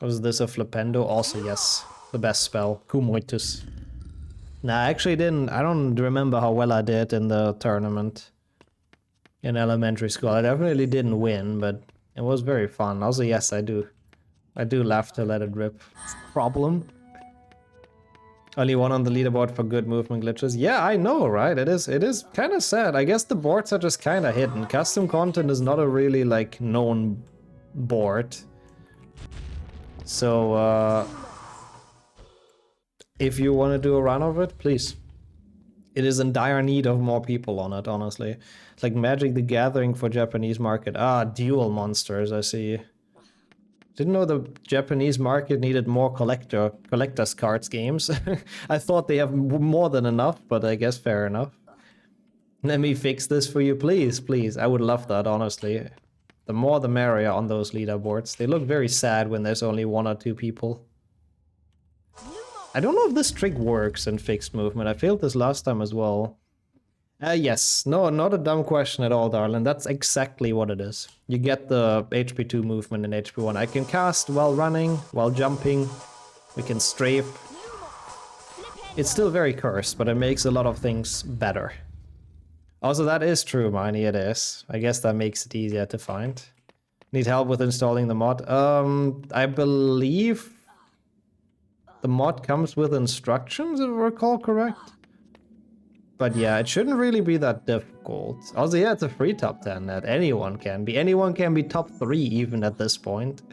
Was this a Flipendo? Also yes. The best spell. Kumoitus. Nah, I actually didn't. I don't remember how well I did in the tournament. In elementary school. I definitely didn't win, but it was very fun. Also, yes, I do. I do laugh to let it rip. Problem. Only one on the leaderboard for good movement glitches. Yeah, I know, right? It is kind of sad. I guess the boards are just kind of hidden. Custom content is not a really, like, known board. So, if you want to do a run of it, please. It is in dire need of more people on it, honestly. It's like Magic the Gathering for Japanese market. Ah, Duel Monsters, I see. Didn't know the Japanese market needed more collector's cards games. I thought they have more than enough, but I guess fair enough. Let me fix this for you, please, please. I would love that, honestly. The more the merrier on those leaderboards. They look very sad when there's only 1 or 2 people. I don't know if this trick works in fixed movement. I failed this last time as well. Yes. No, not a dumb question at all, darling. That's exactly what it is. You get the HP2 movement in HP1. I can cast while running, while jumping. We can strafe. It's still very cursed, but it makes a lot of things better. Also, that is true, Miney, it is. I guess that makes it easier to find. Need help with installing the mod? I believe the mod comes with instructions, if I recall correct. But yeah, it shouldn't really be that difficult. Also, yeah, it's a free top 10 that anyone can be. Anyone can be top 3 even at this point.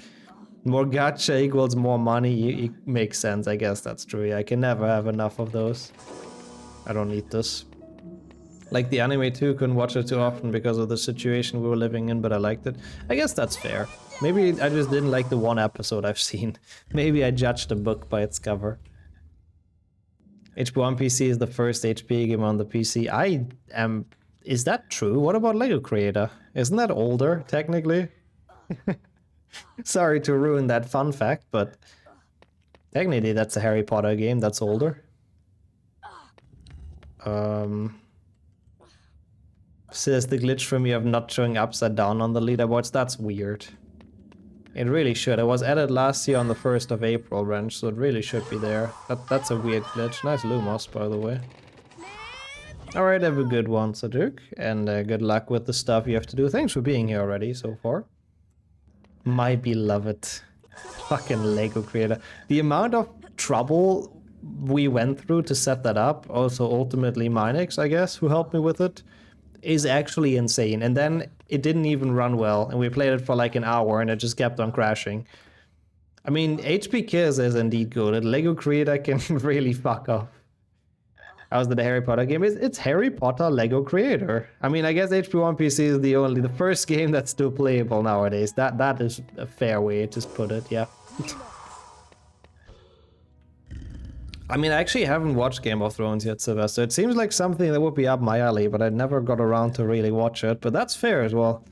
More gacha equals more money. It makes sense, I guess that's true. Yeah, I can never have enough of those. I don't need this. Like the anime too, couldn't watch it too often because of the situation we were living in, but I liked it. I guess that's fair. Maybe I just didn't like the one episode I've seen. Maybe I judged a book by its cover. HP1 PC is the first HP game on the PC. I am... Is that true? What about Lego Creator? Isn't that older, technically? Sorry to ruin that fun fact, but... Technically that's a Harry Potter game that's older. Says the glitch from you of not showing upside down on the leaderboards. That's weird. It really should. It was added last year on the 1st of April, Wrench, so it really should be there. That's a weird glitch. Nice Lumos, by the way. Alright, have a good one, Saduk. And good luck with the stuff you have to do. Thanks for being here already so far. My beloved. Fucking Lego Creator. The amount of trouble we went through to set that up, also ultimately Minex, I guess, who helped me with it, is actually insane. And then it didn't even run well, and we played it for like an hour and it just kept on crashing. I mean, HP Kiss is indeed good. Lego Creator can really fuck off. How's the Harry Potter game? It's Harry Potter Lego Creator. I mean, I guess HP1 PC is the first game that's still playable nowadays. That is a fair way to put it, yeah. I mean, I actually haven't watched Game of Thrones yet, Sylvester. It seems like something that would be up my alley, but I never got around to really watch it. But that's fair as well.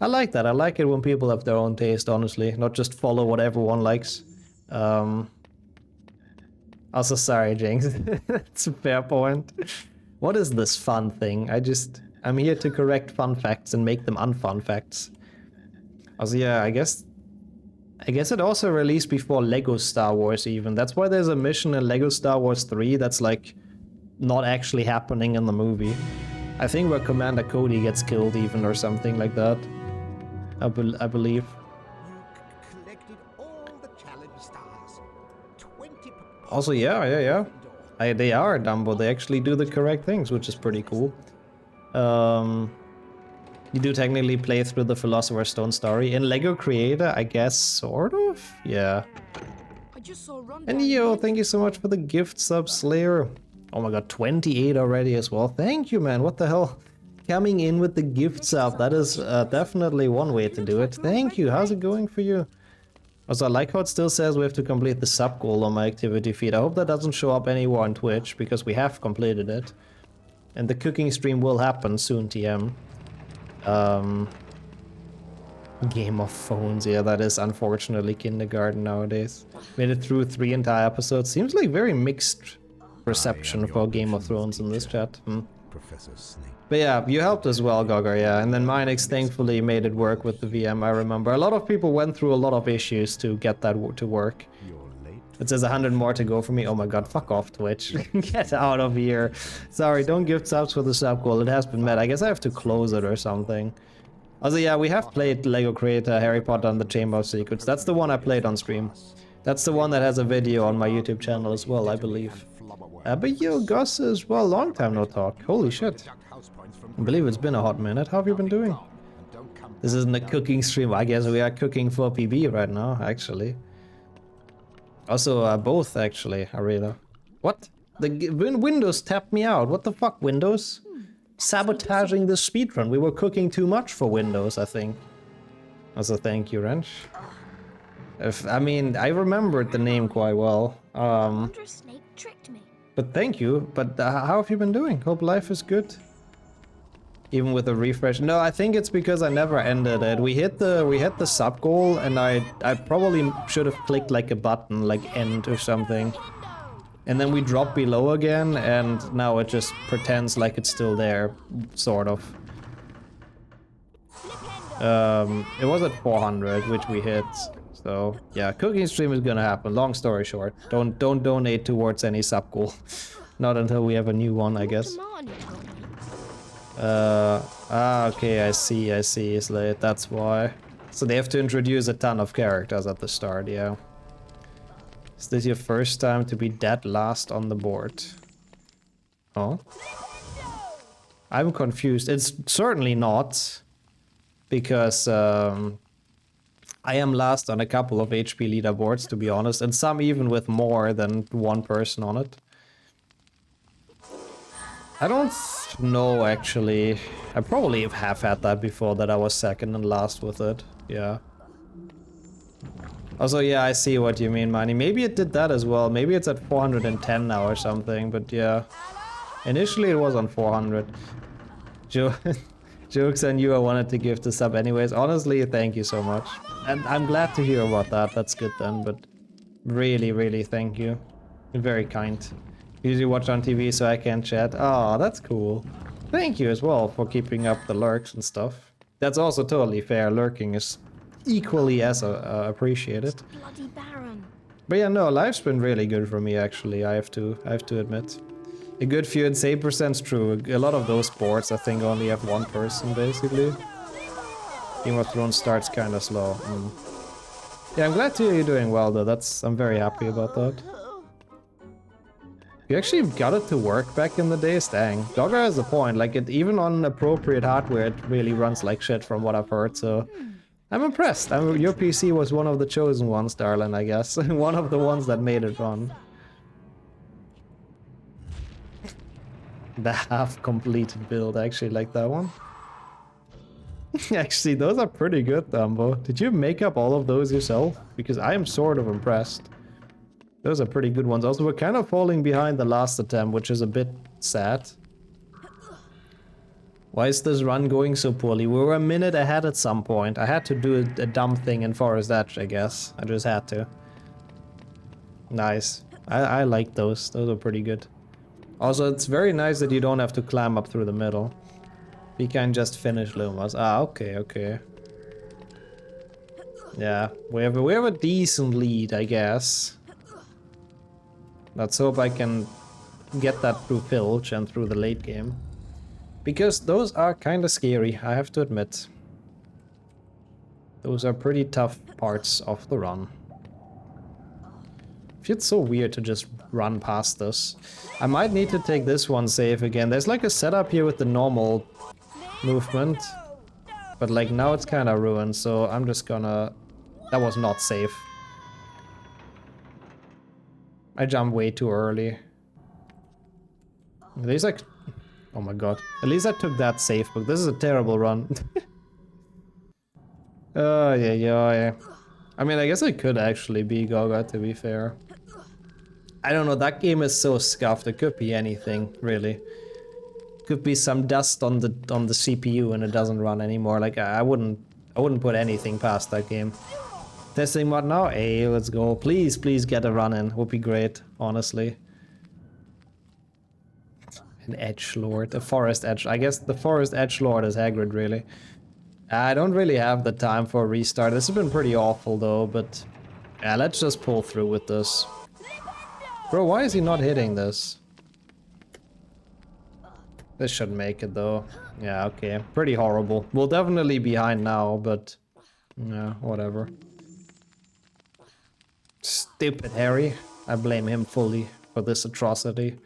I like that. I like it when people have their own taste, honestly. Not just follow what everyone likes. Also, sorry, Jinx. That's a fair point. What is this fun thing? I'm here to correct fun facts and make them unfun facts. Also, yeah, I guess it also released before Lego Star Wars even. That's why there's a mission in Lego Star Wars 3 that's like not actually happening in the movie. I think where Commander Cody gets killed even or something like that. I believe. You collected all the challenge stars. 20 Also, yeah. They are Dumbo. They actually do the correct things, which is pretty cool. You do technically play through the Philosopher's Stone story. In Lego Creator, I guess, sort of? Yeah. And yo, thank you so much for the gift sub, Slayer. Oh my god, 28 already as well. Thank you, man. What the hell? Coming in with the gift sub. That is definitely one way to do it. Thank you. How's it going for you? Also, I like how it still says we have to complete the sub goal on my activity feed. I hope that doesn't show up anywhere on Twitch, because we have completed it. And the cooking stream will happen soon, TM. Game of Phones, yeah, that is unfortunately kindergarten nowadays. Made it through 3 entire episodes. Seems like very mixed reception for Game of Thrones in this chat. Professor Snape. But yeah, you helped as well, Gogger, yeah. And then Minex thankfully made it work with the VM, I remember. A lot of people went through a lot of issues to get that to work. You're late. It says 100 more to go for me. Oh my god, fuck off, Twitch. Get out of here. Sorry, don't give subs for the sub goal. It has been met. I guess I have to close it or something. Also, yeah, we have played Lego Creator, Harry Potter and the Chamber of Secrets. That's the one I played on stream. That's the one that has a video on my YouTube channel as well, I believe. But yo, Gus as well, long time no talk. Holy shit. I believe it's been a hot minute. How have you been doing? This isn't a cooking stream. I guess we are cooking for PB right now, actually. Also, both, actually, Arena. What? The Windows tapped me out. What the fuck, Windows? Sabotaging the speedrun. We were cooking too much for Windows, I think. Also, thank you, Wrench. I mean, I remembered the name quite well. Snake tricked me. But thank you. But how have you been doing? Hope life is good. Even with a refresh. No, I think it's because I never ended it. We hit the sub goal, and I probably should have clicked like a button, like end or something. And then we drop below again, and now it just pretends like it's still there, sort of. It was at 400, which we hit. So yeah, cooking stream is gonna happen. Long story short, don't donate towards any sub goal. Not until we have a new one, I guess. Okay, I see, Slade, that's why. So they have to introduce a ton of characters at the start, yeah. Is this your first time to be dead last on the board? Oh? I'm confused. It's certainly not. Because, I am last on a couple of HP leaderboards, to be honest, and some even with more than one person on it. I don't know, actually. I probably have had that before, that I was second and last with it. Yeah. Also, yeah, I see what you mean, Manny. Maybe it did that as well. Maybe it's at 410 now or something, but yeah. Initially it was on 400. Jokes on you, I wanted to give the sub anyways. Honestly, thank you so much. And I'm glad to hear about that. That's good then, but really, really thank you. You're very kind. Usually watch on TV so I can chat. Oh, that's cool. Thank you as well for keeping up the lurks and stuff. That's also totally fair. Lurking is equally as appreciated. Bloody Baron. But yeah, no, life's been really good for me actually. I have to admit. A good few and say percent's true. A lot of those boards I think only have one person basically. Game of Thrones starts kind of slow. Yeah, I'm glad to hear you're doing well though. I'm very happy about that. You actually got it to work back in the days? Dang. Dogger has a point. Like, even on appropriate hardware, it really runs like shit from what I've heard, so... I'm impressed. Your PC was one of the chosen ones, darling, I guess. One of the ones that made it run. The half-completed build, I actually like that one. Actually, those are pretty good, Dumbo. Did you make up all of those yourself? Because I am sort of impressed. Those are pretty good ones. Also, we're kind of falling behind the last attempt, which is a bit sad. Why is this run going so poorly? We were a minute ahead at some point. I had to do a dumb thing in Forest Edge, I guess. I just had to. Nice. I like those. Those are pretty good. Also, it's very nice that you don't have to climb up through the middle. We can just finish Lumas. Ah, okay, okay. Yeah, we have a decent lead, I guess. Let's hope I can get that through Filch and through the late game. Because those are kinda scary, I have to admit. Those are pretty tough parts of the run. Feels so weird to just run past this. I might need to take this one safe again. There's like a setup here with the normal movement. But like now it's kinda ruined, so I'm just gonna... That was not safe. I jumped way too early. At least oh my god. At least I took that safe, but this is a terrible run. Oh, yeah. I mean, I guess it could actually be Gaga, to be fair. I don't know, that game is so scuffed, it could be anything, really. Could be some dust on the CPU and it doesn't run anymore. Like, I wouldn't put anything past that game. Testing mod now? Hey, let's go. Please get a run in. Would be great, honestly. An edgelord, a forest edge. I guess the forest edgelord is Hagrid, really. I don't really have the time for a restart. This has been pretty awful, though, but... yeah, let's just pull through with this. Bro, why is he not hitting this? This should make it, though. Yeah, okay. Pretty horrible. We'll definitely be behind now, but... yeah, whatever. Stupid Harry. I blame him fully for this atrocity.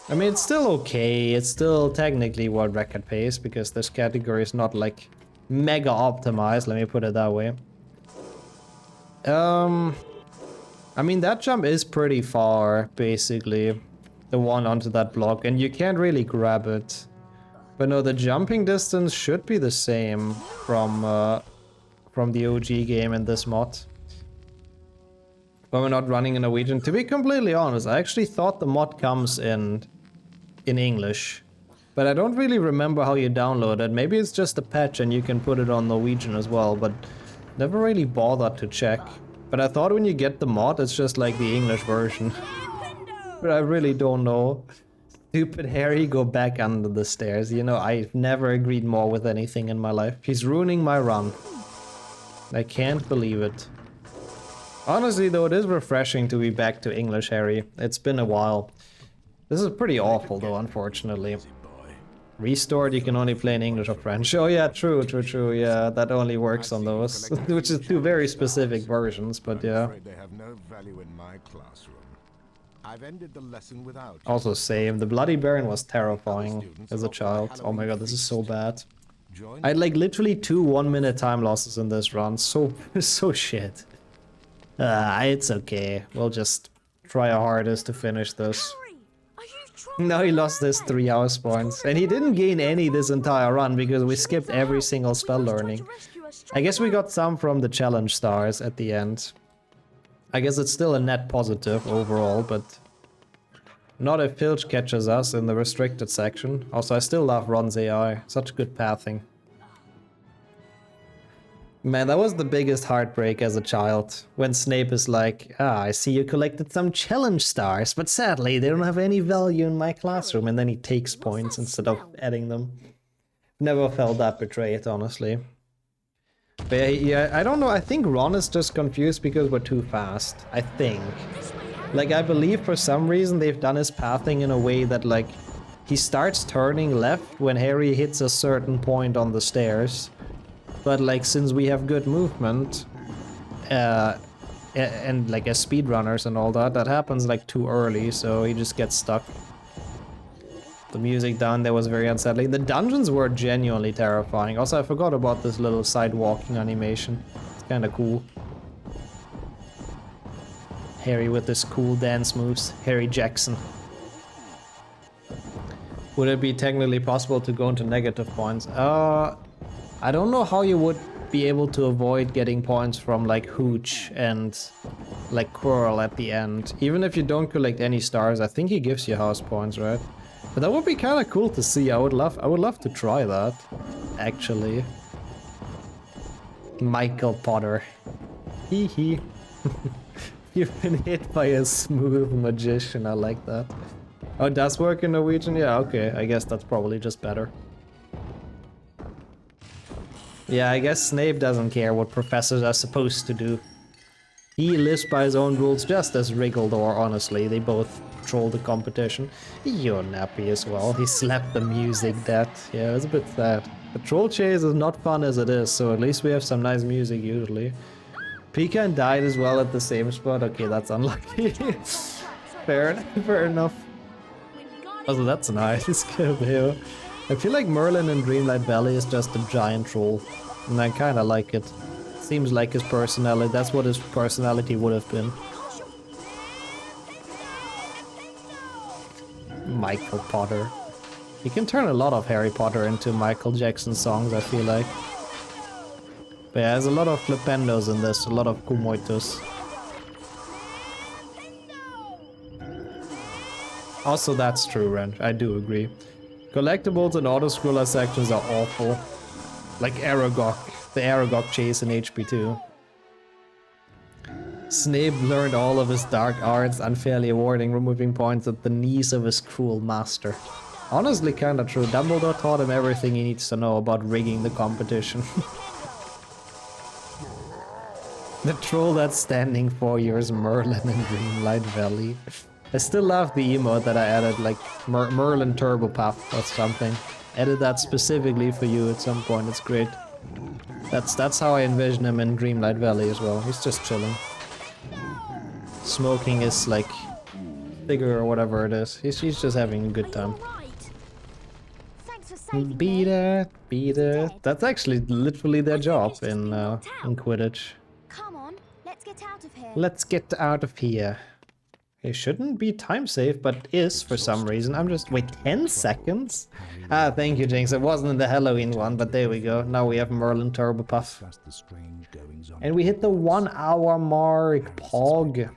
I mean, it's still okay. It's still technically world record pace because this category is not like mega optimized. Let me put it that way. I mean, that jump is pretty far, basically. The one onto that block, and you can't really grab it. But no, the jumping distance should be the same from the OG game and this mod. But we're not running in Norwegian. To be completely honest, I actually thought the mod comes in English. But I don't really remember how you download it. Maybe it's just a patch and you can put it on Norwegian as well, but never really bothered to check. But I thought when you get the mod, it's just like the English version. But I really don't know. Stupid Harry, go back under the stairs. You know, I've never agreed more with anything in my life. He's ruining my run. I can't believe it. Honestly, though, it is refreshing to be back to English Harry. It's been a while. This is pretty awful, though, unfortunately. Restored, you can only play in English or French. Oh yeah, true. Yeah, that only works on those. Which is two very specific versions, but yeah. They have no value in my classroom. I've ended the lesson without. Also same. The Bloody Baron was terrifying as a child. Oh my god, this is so bad. I had like literally 2 1-minute time losses in this run. So shit. It's okay. We'll just try our hardest to finish this. Now he lost his 3 hours points. And he didn't gain any this entire run because we skipped every single spell learning. I guess we got some from the challenge stars at the end. I guess it's still a net positive overall, but not if Filch catches us in the restricted section. Also, I still love Ron's AI. Such good pathing. Man, that was the biggest heartbreak as a child. When Snape is like, I see you collected some challenge stars, but sadly they don't have any value in my classroom. And then he takes points instead of adding them. Never felt that betrayed, honestly. But yeah, I don't know, I think Ron is just confused because we're too fast. I think. Like, I believe for some reason they've done his pathing in a way that, like, he starts turning left when Harry hits a certain point on the stairs. But, like, since we have good movement, and, like, as speedrunners and all that, that happens, like, too early, so he just gets stuck. The music down there was very unsettling. The dungeons were genuinely terrifying. Also, I forgot about this little side walking animation. It's kind of cool. Harry with his cool dance moves. Harry Jackson. Would it be technically possible to go into negative points? I don't know how you would be able to avoid getting points from like Hooch and like Quirrell at the end. Even if you don't collect any stars, I think he gives you house points, right? But that would be kind of cool to see. I would love to try that, actually. Michael Potter. Hee hee. You've been hit by a smooth magician. I like that. Oh, it does work in Norwegian? Yeah, okay. I guess that's probably just better. Yeah, I guess Snape doesn't care what professors are supposed to do. He lives by his own rules just as Wriggledore, honestly. They both troll the competition. You're nappy as well. He slapped the music dead. Yeah, it's a bit sad. The troll chase is not fun as it is, so at least we have some nice music usually. Pecan died as well at the same spot. Okay, that's unlucky. Fair enough. Also, that's nice. I feel like Merlin in Dreamlight Valley is just a giant troll, and I kinda like it. Seems like his personality, that's what his personality would have been. Michael Potter. You can turn a lot of Harry Potter into Michael Jackson songs, I feel like. But yeah, there's a lot of flipendos in this, a lot of kumoitos. Also, that's true, Ren. I do agree. Collectibles and auto-scroller sections are awful. Like Aragog, the Aragog chase in HP2. Snape learned all of his dark arts, unfairly awarding removing points at the knees of his cruel master. Honestly, kinda true. Dumbledore taught him everything he needs to know about rigging the competition. The troll that's standing 4 years, Merlin in Dreamlight Valley. I still love the emote that I added, like Merlin Turbo Puff or something. Added that specifically for you at some point, it's great. That's how I envision him in Dreamlight Valley as well. He's just chilling. Smoking his, like, figure or whatever it is. He's just having a good time. Beat it. That's actually literally their job in Quidditch. Come on, let's get out of here. Let's get out of here. It shouldn't be time safe, but is for some reason. I'm just... Wait, 10 seconds? Ah, thank you, Jinx. It wasn't in the Halloween one, but there we go. Now we have Merlin Turbo Puff. And we hit the 1 hour mark. Pog.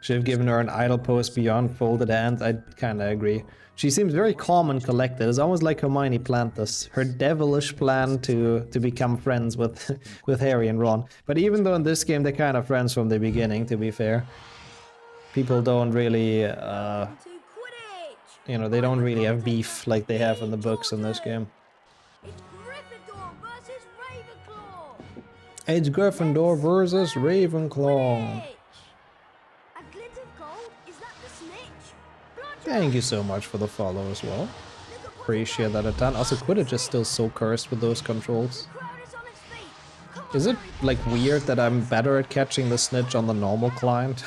Should have given her an idle pose beyond folded hands. I kinda agree. She seems very calm and collected. It's almost like Hermione planned this. Her devilish plan to become friends with with Harry and Ron. But even though in this game they're kind of friends from the beginning, to be fair. People don't really, you know, they don't really have beef like they have in the books in this game. It's Gryffindor versus Ravenclaw. Thank you so much for the follow as well. Appreciate that a ton. Also, Quidditch is still so cursed with those controls. Is it, like, weird that I'm better at catching the snitch on the normal client?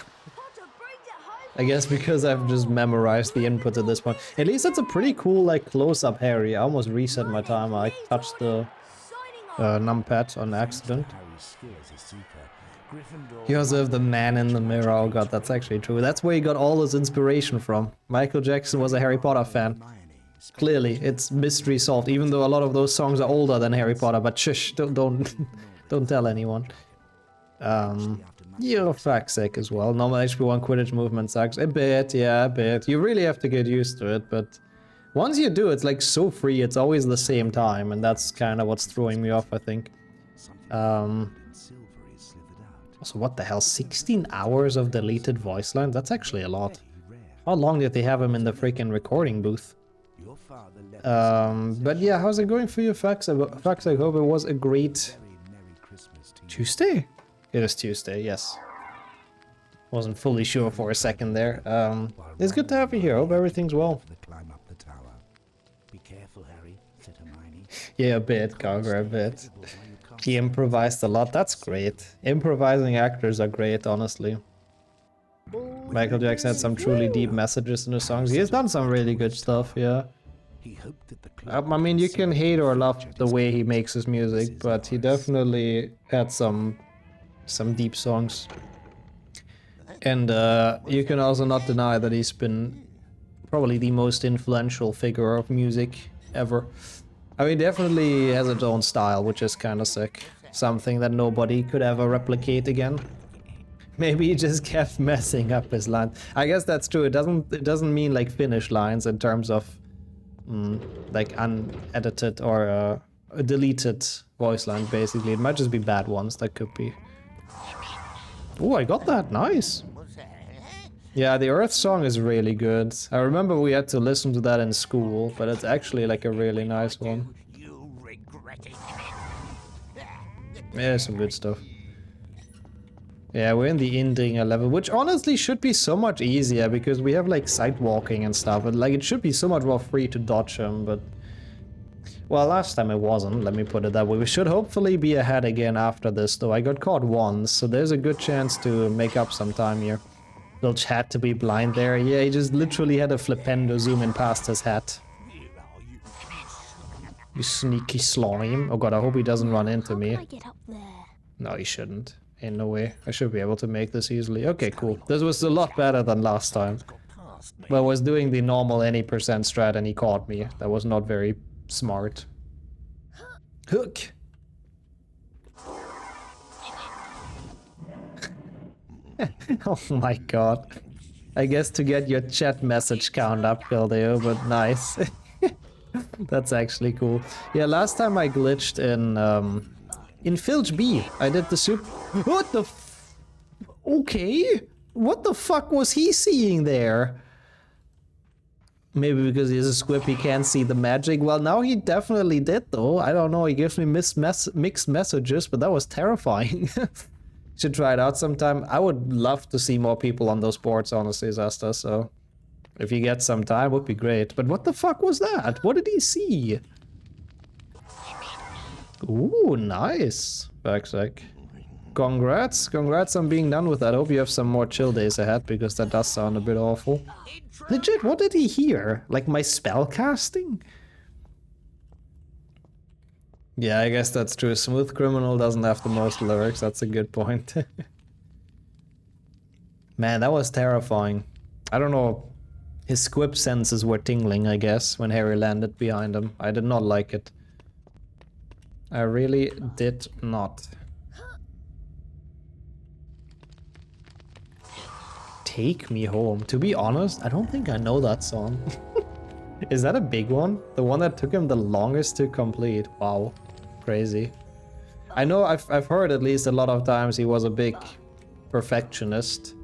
I guess because I've just memorized the inputs at this point. At least it's a pretty cool, like, close-up Harry. I almost reset my timer. I touched the numpad on accident. He also have the man in the mirror. Oh god, that's actually true. That's where he got all his inspiration from. Michael Jackson was a Harry Potter fan. Clearly, it's mystery solved, even though a lot of those songs are older than Harry Potter, but shush, don't tell anyone. You're fuck's sake as well. Normal HP1 Quidditch movement sucks. A bit, yeah, a bit. You really have to get used to it, but once you do, it's like so free, it's always the same time, and that's kind of what's throwing me off, I think. So what the hell, 16 hours of deleted voice lines? That's actually a lot. How long did they have him in the freaking recording booth? But yeah, how's it going for you, Fax? Fax, I hope it was a great Tuesday? It is Tuesday, yes. Wasn't fully sure for a second there. It's good to have you here. Hope everything's well. Yeah, a bit, Garger, a bit. He improvised a lot. That's great. Improvising actors are great, honestly. Michael Jackson had some truly deep messages in his songs. He has done some really good stuff, yeah. I mean, you can hate or love the way he makes his music, but he definitely had some deep songs. And you can also not deny that he's been probably the most influential figure of music ever. I mean, definitely has its own style, which is kind of sick. Something that nobody could ever replicate again. Maybe he just kept messing up his lines. I guess that's true. It doesn't mean like finished lines in terms of like unedited or deleted voice lines. Basically, it might just be bad ones. That could be. Oh, I got that. Nice. Yeah, the Earth song is really good. I remember we had to listen to that in school, but it's actually like a really nice one. Yeah, some good stuff. Yeah, we're in the Indringer level, which honestly should be so much easier because we have like sight walking and stuff. And like it should be so much more free to dodge him, but well, last time it wasn't, let me put it that way. We should hopefully be ahead again after this, though. I got caught once, so there's a good chance to make up some time here. Filch had to be blind there. Yeah, he just literally had a flipendo zoom in past his hat. You sneaky slime. Oh god, I hope he doesn't run into me. No, he shouldn't. Ain't no way. I should be able to make this easily. Okay, cool. This was a lot better than last time. Well, I was doing the normal any percent strat and he caught me. That was not very smart. Hook! Oh my god. I guess to get your chat message count up, Gildeo, but nice. That's actually cool. Yeah, last time I glitched in Filch B. I did the soup. What the f— Okay. What the fuck was he seeing there? Maybe because he's a squib, he can't see the magic. Well, now he definitely did, though. I don't know, he gives me mixed messages, but that was terrifying. Should try it out sometime. I would love to see more people on those boards, honestly, Zasta, so... If you get some time, would be great. But what the fuck was that? What did he see? Ooh, nice. Backsec. Congrats. Congrats on being done with that. Hope you have some more chill days ahead, because that does sound a bit awful. Legit, what did he hear? Like my spell casting? Yeah, I guess that's true. Smooth Criminal doesn't have the most lyrics. That's a good point. Man, that was terrifying. I don't know. His squib senses were tingling, I guess, when Harry landed behind him. I did not like it. I really did not. Take Me Home. To be honest, I don't think I know that song. Is that a big one? The one that took him the longest to complete. Wow. Crazy. I know I've heard at least a lot of times he was a big perfectionist.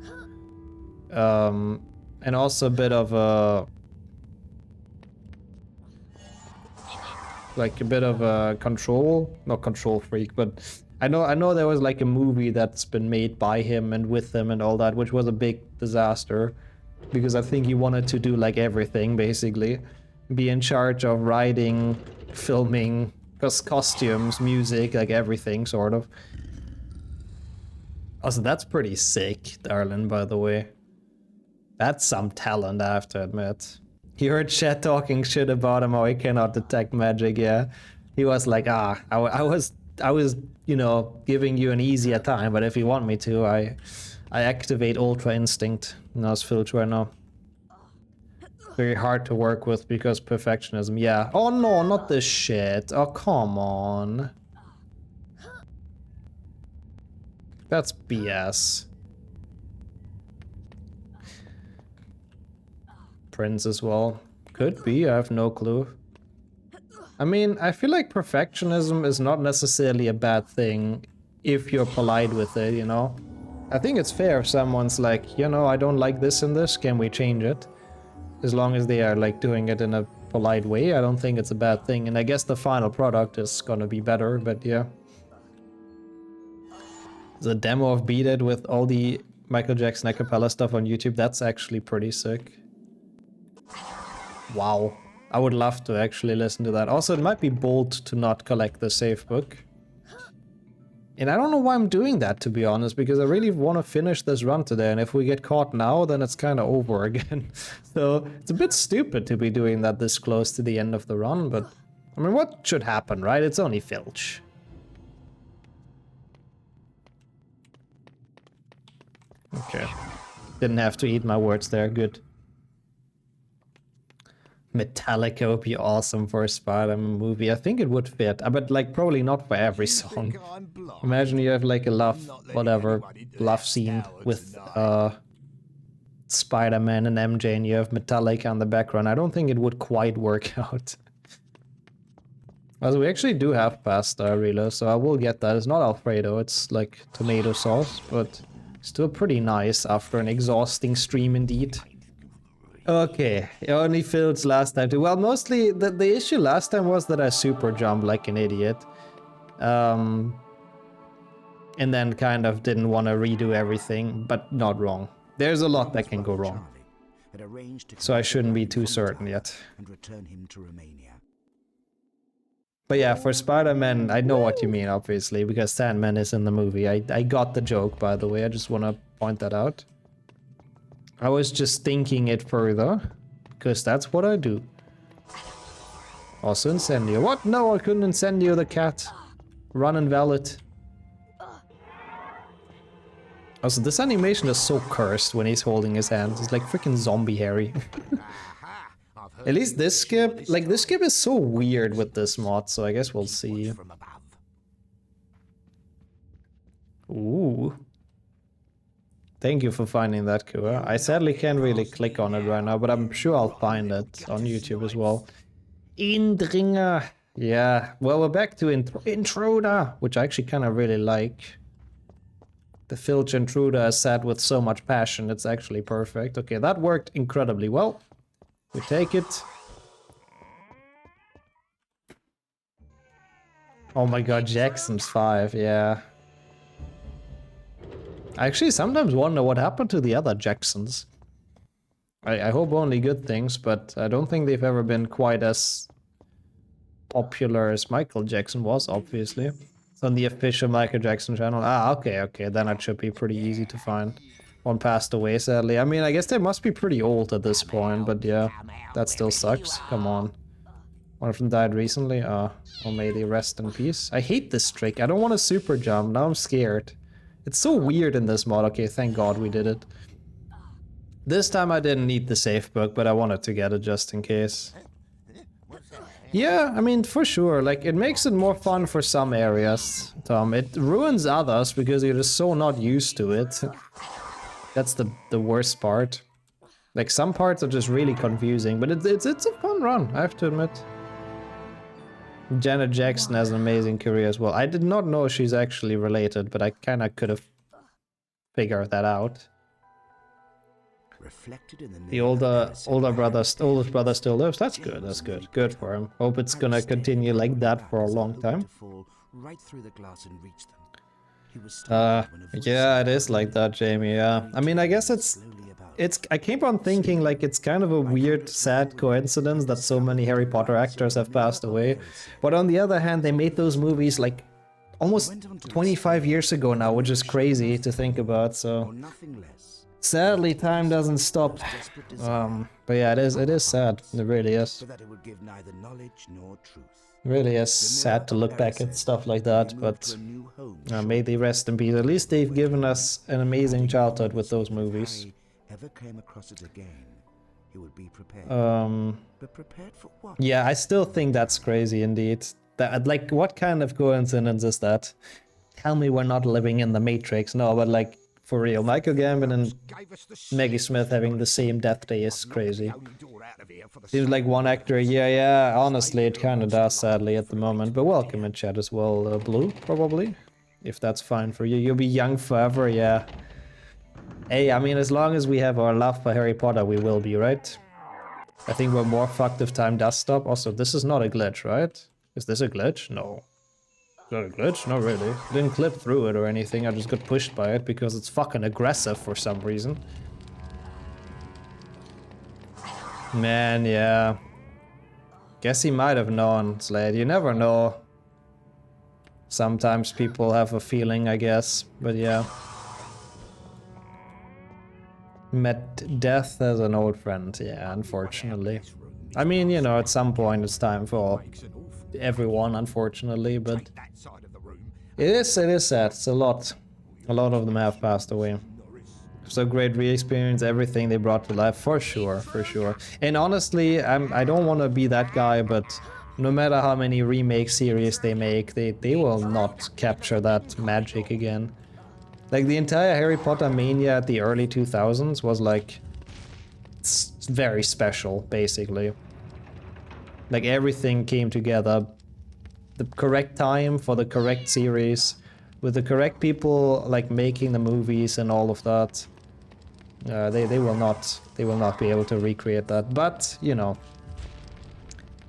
And also a bit of a... Like a bit of a not control freak, but I know there was like a movie that's been made by him and with him and all that, which was a big disaster. Because I think he wanted to do like everything, basically. Be in charge of writing, filming, costumes, music, like everything, sort of. Also, that's pretty sick, Darlin, by the way. That's some talent, I have to admit. He heard Chet talking shit about him, how he cannot detect magic, yeah. He was like, I was, you know, giving you an easier time, but if you want me to, I activate Ultra Instinct. And that's Filch right now. Very hard to work with because perfectionism, yeah. Oh no, not this shit. Oh, come on. That's BS. Prince as well. Could be, I have no clue. I mean, I feel like perfectionism is not necessarily a bad thing if you're polite with it, you know? I think it's fair if someone's like, you know, I don't like this and this, can we change it? As long as they are like doing it in a polite way, I don't think it's a bad thing. And I guess the final product is gonna be better, but yeah. The demo of Beat It with all the Michael Jackson a cappella stuff on YouTube, that's actually pretty sick. Wow. I would love to actually listen to that. Also, it might be bold to not collect the safe book. And I don't know why I'm doing that, to be honest, because I really want to finish this run today, and if we get caught now, then it's kind of over again. So, it's a bit stupid to be doing that this close to the end of the run, but... I mean, what should happen, right? It's only Filch. Okay. Didn't have to eat my words there, good. Metallica would be awesome for a Spider-Man movie. I think it would fit, but like probably not for every song. Imagine you have like a love, whatever, love scene with Spider-Man and MJ and you have Metallica in the background. I don't think it would quite work out. Also, we actually do have pasta, really, so I will get that. It's not Alfredo, it's like tomato sauce, but still pretty nice after an exhausting stream indeed. Okay, it only failed last time too. Well, mostly the issue last time was that I super jumped like an idiot. And then kind of didn't want to redo everything, but not wrong. There's a lot that can go wrong. So I shouldn't be too certain yet. But yeah, for Spider-Man, I know what you mean, obviously, because Sandman is in the movie. I got the joke, by the way, I just want to point that out. I was just thinking it further, because that's what I do. Also Incendio. What? No, I couldn't Incendio the cat. Run invalid. Also, this animation is so cursed when he's holding his hands. It's like freaking zombie Harry. At least this skip, like this skip is so weird with this mod, so I guess we'll see. Ooh. Thank you for finding that, Kua. I sadly can't really click on it right now, but I'm sure I'll find it on YouTube as well. Indringer. Yeah, well, we're back to Intruder, which I actually kind of really like. The Filch Intruder is said with so much passion, it's actually perfect. Okay, that worked incredibly well. We take it. Oh my god, Jackson's 5, yeah. I actually sometimes wonder what happened to the other Jacksons. I hope only good things, but I don't think they've ever been quite as popular as Michael Jackson was, obviously. It's on the official Michael Jackson channel. Ah, okay, then it should be pretty easy to find. One passed away, sadly. I mean, I guess they must be pretty old at this point, but yeah, that still sucks. Come on. One of them died recently. Oh, may they rest in peace. I hate this trick. I don't want to super jump. Now I'm scared. It's so weird in this mod. Okay, thank God we did it. This time I didn't need the safe book, but I wanted to get it just in case. Yeah, I mean, for sure. Like, it makes it more fun for some areas, Tom. It ruins others because you're just so not used to it. That's the worst part. Like, some parts are just really confusing, but it's a fun run, I have to admit. Janet Jackson has an amazing career as well. I did not know she's actually related, but I kinda could have figured that out. The oldest brother still lives. That's good. That's good. Good for him. Hope it's gonna continue like that for a long time. Yeah, it is like that, Jamie. Yeah, I mean, I guess it's. I keep on thinking like it's kind of a weird, sad coincidence that so many Harry Potter actors have passed away. But on the other hand, they made those movies like almost 25 years ago now, which is crazy to think about. So. Sadly, time doesn't stop. But yeah, it is sad. It really is. Really is sad to look back at stuff like that, but may they rest in peace. At least they've given us an amazing childhood with those movies. Yeah, I still think that's crazy indeed. That, like, what kind of coincidence is that? Tell me we're not living in the Matrix. No, but like, for real, Michael Gambon and Maggie Smith having the same death day is crazy. Seems like one actor a year, yeah, honestly it kinda does, sadly, at the moment. But welcome in chat as well, Blue, probably. If that's fine for you. You'll be young forever, yeah. Hey, I mean, as long as we have our love for Harry Potter, we will be, right? I think we're more fucked if time does stop. Also, this is not a glitch, right? Is this a glitch? No. Is that a glitch? Not really. I didn't clip through it or anything, I just got pushed by it because it's fucking aggressive for some reason. Man, yeah. Guess he might have known, Slade. You never know. Sometimes people have a feeling, I guess. But yeah. Met death as an old friend. Yeah, unfortunately. I mean, you know, at some point it's time for everyone, unfortunately, but it is sad. It's a lot of them have passed away. So great re-experience, everything they brought to life, for sure. And honestly, I don't want to be that guy, but no matter how many remake series they make, they will not capture that magic again. Like, the entire Harry Potter mania at the early 2000s was like, it's very special, basically. Like, everything came together. The correct time for the correct series, with the correct people, like, making the movies and all of that. They will not be able to recreate that. But, you know,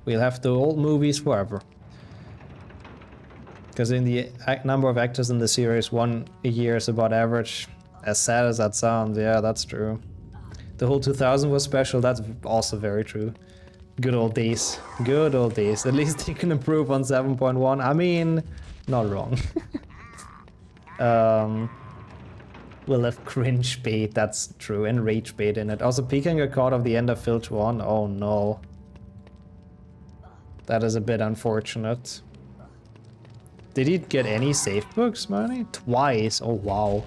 we'll have the old movies forever. Because in the number of actors in the series, one a year is about average. As sad as that sounds, yeah, that's true. The whole 2000 was special, that's also very true. Good old days. Good old days. At least they can improve on 7.1. I mean, not wrong. We'll have cringe bait, that's true, and rage bait in it. Also, peeking a card of the end of Filch 1. Oh no. That is a bit unfortunate. Did he get any safe books, Manny? Twice. Oh wow.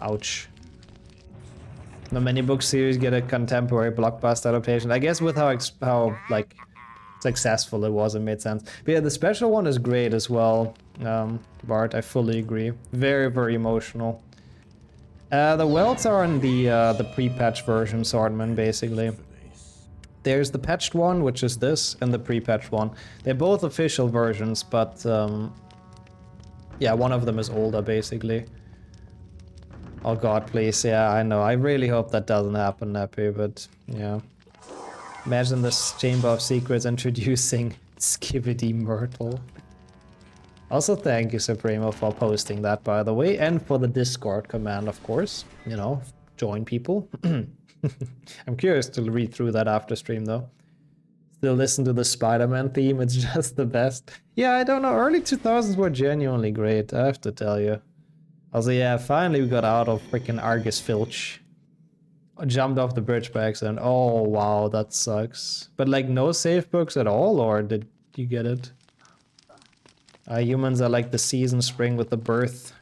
Ouch. The many book series get a contemporary blockbuster adaptation. I guess with how like successful it was, it made sense. But yeah, the special one is great as well. Bart, I fully agree. Very, very emotional. The welds are in the pre-patch version, Swordman, basically. There's the patched one, which is this, and the pre-patched one. They're both official versions, but yeah, one of them is older, basically. Oh god, please, yeah, I know. I really hope that doesn't happen, Nappy, but yeah. Imagine this Chamber of Secrets introducing Skibidi Myrtle. Also, thank you, Supremo, for posting that, by the way, and for the Discord command, of course. You know, join people. I'm curious to read through that after stream, though. Still listen to the Spider-Man theme, it's just the best. Yeah, I don't know, early 2000s were genuinely great, I have to tell you. Also, yeah, finally we got out of freaking Argus Filch. I jumped off the bridge by accident. Oh, wow, that sucks. But, like, no save books at all, or did you get it? Humans are like the season, spring with the birth.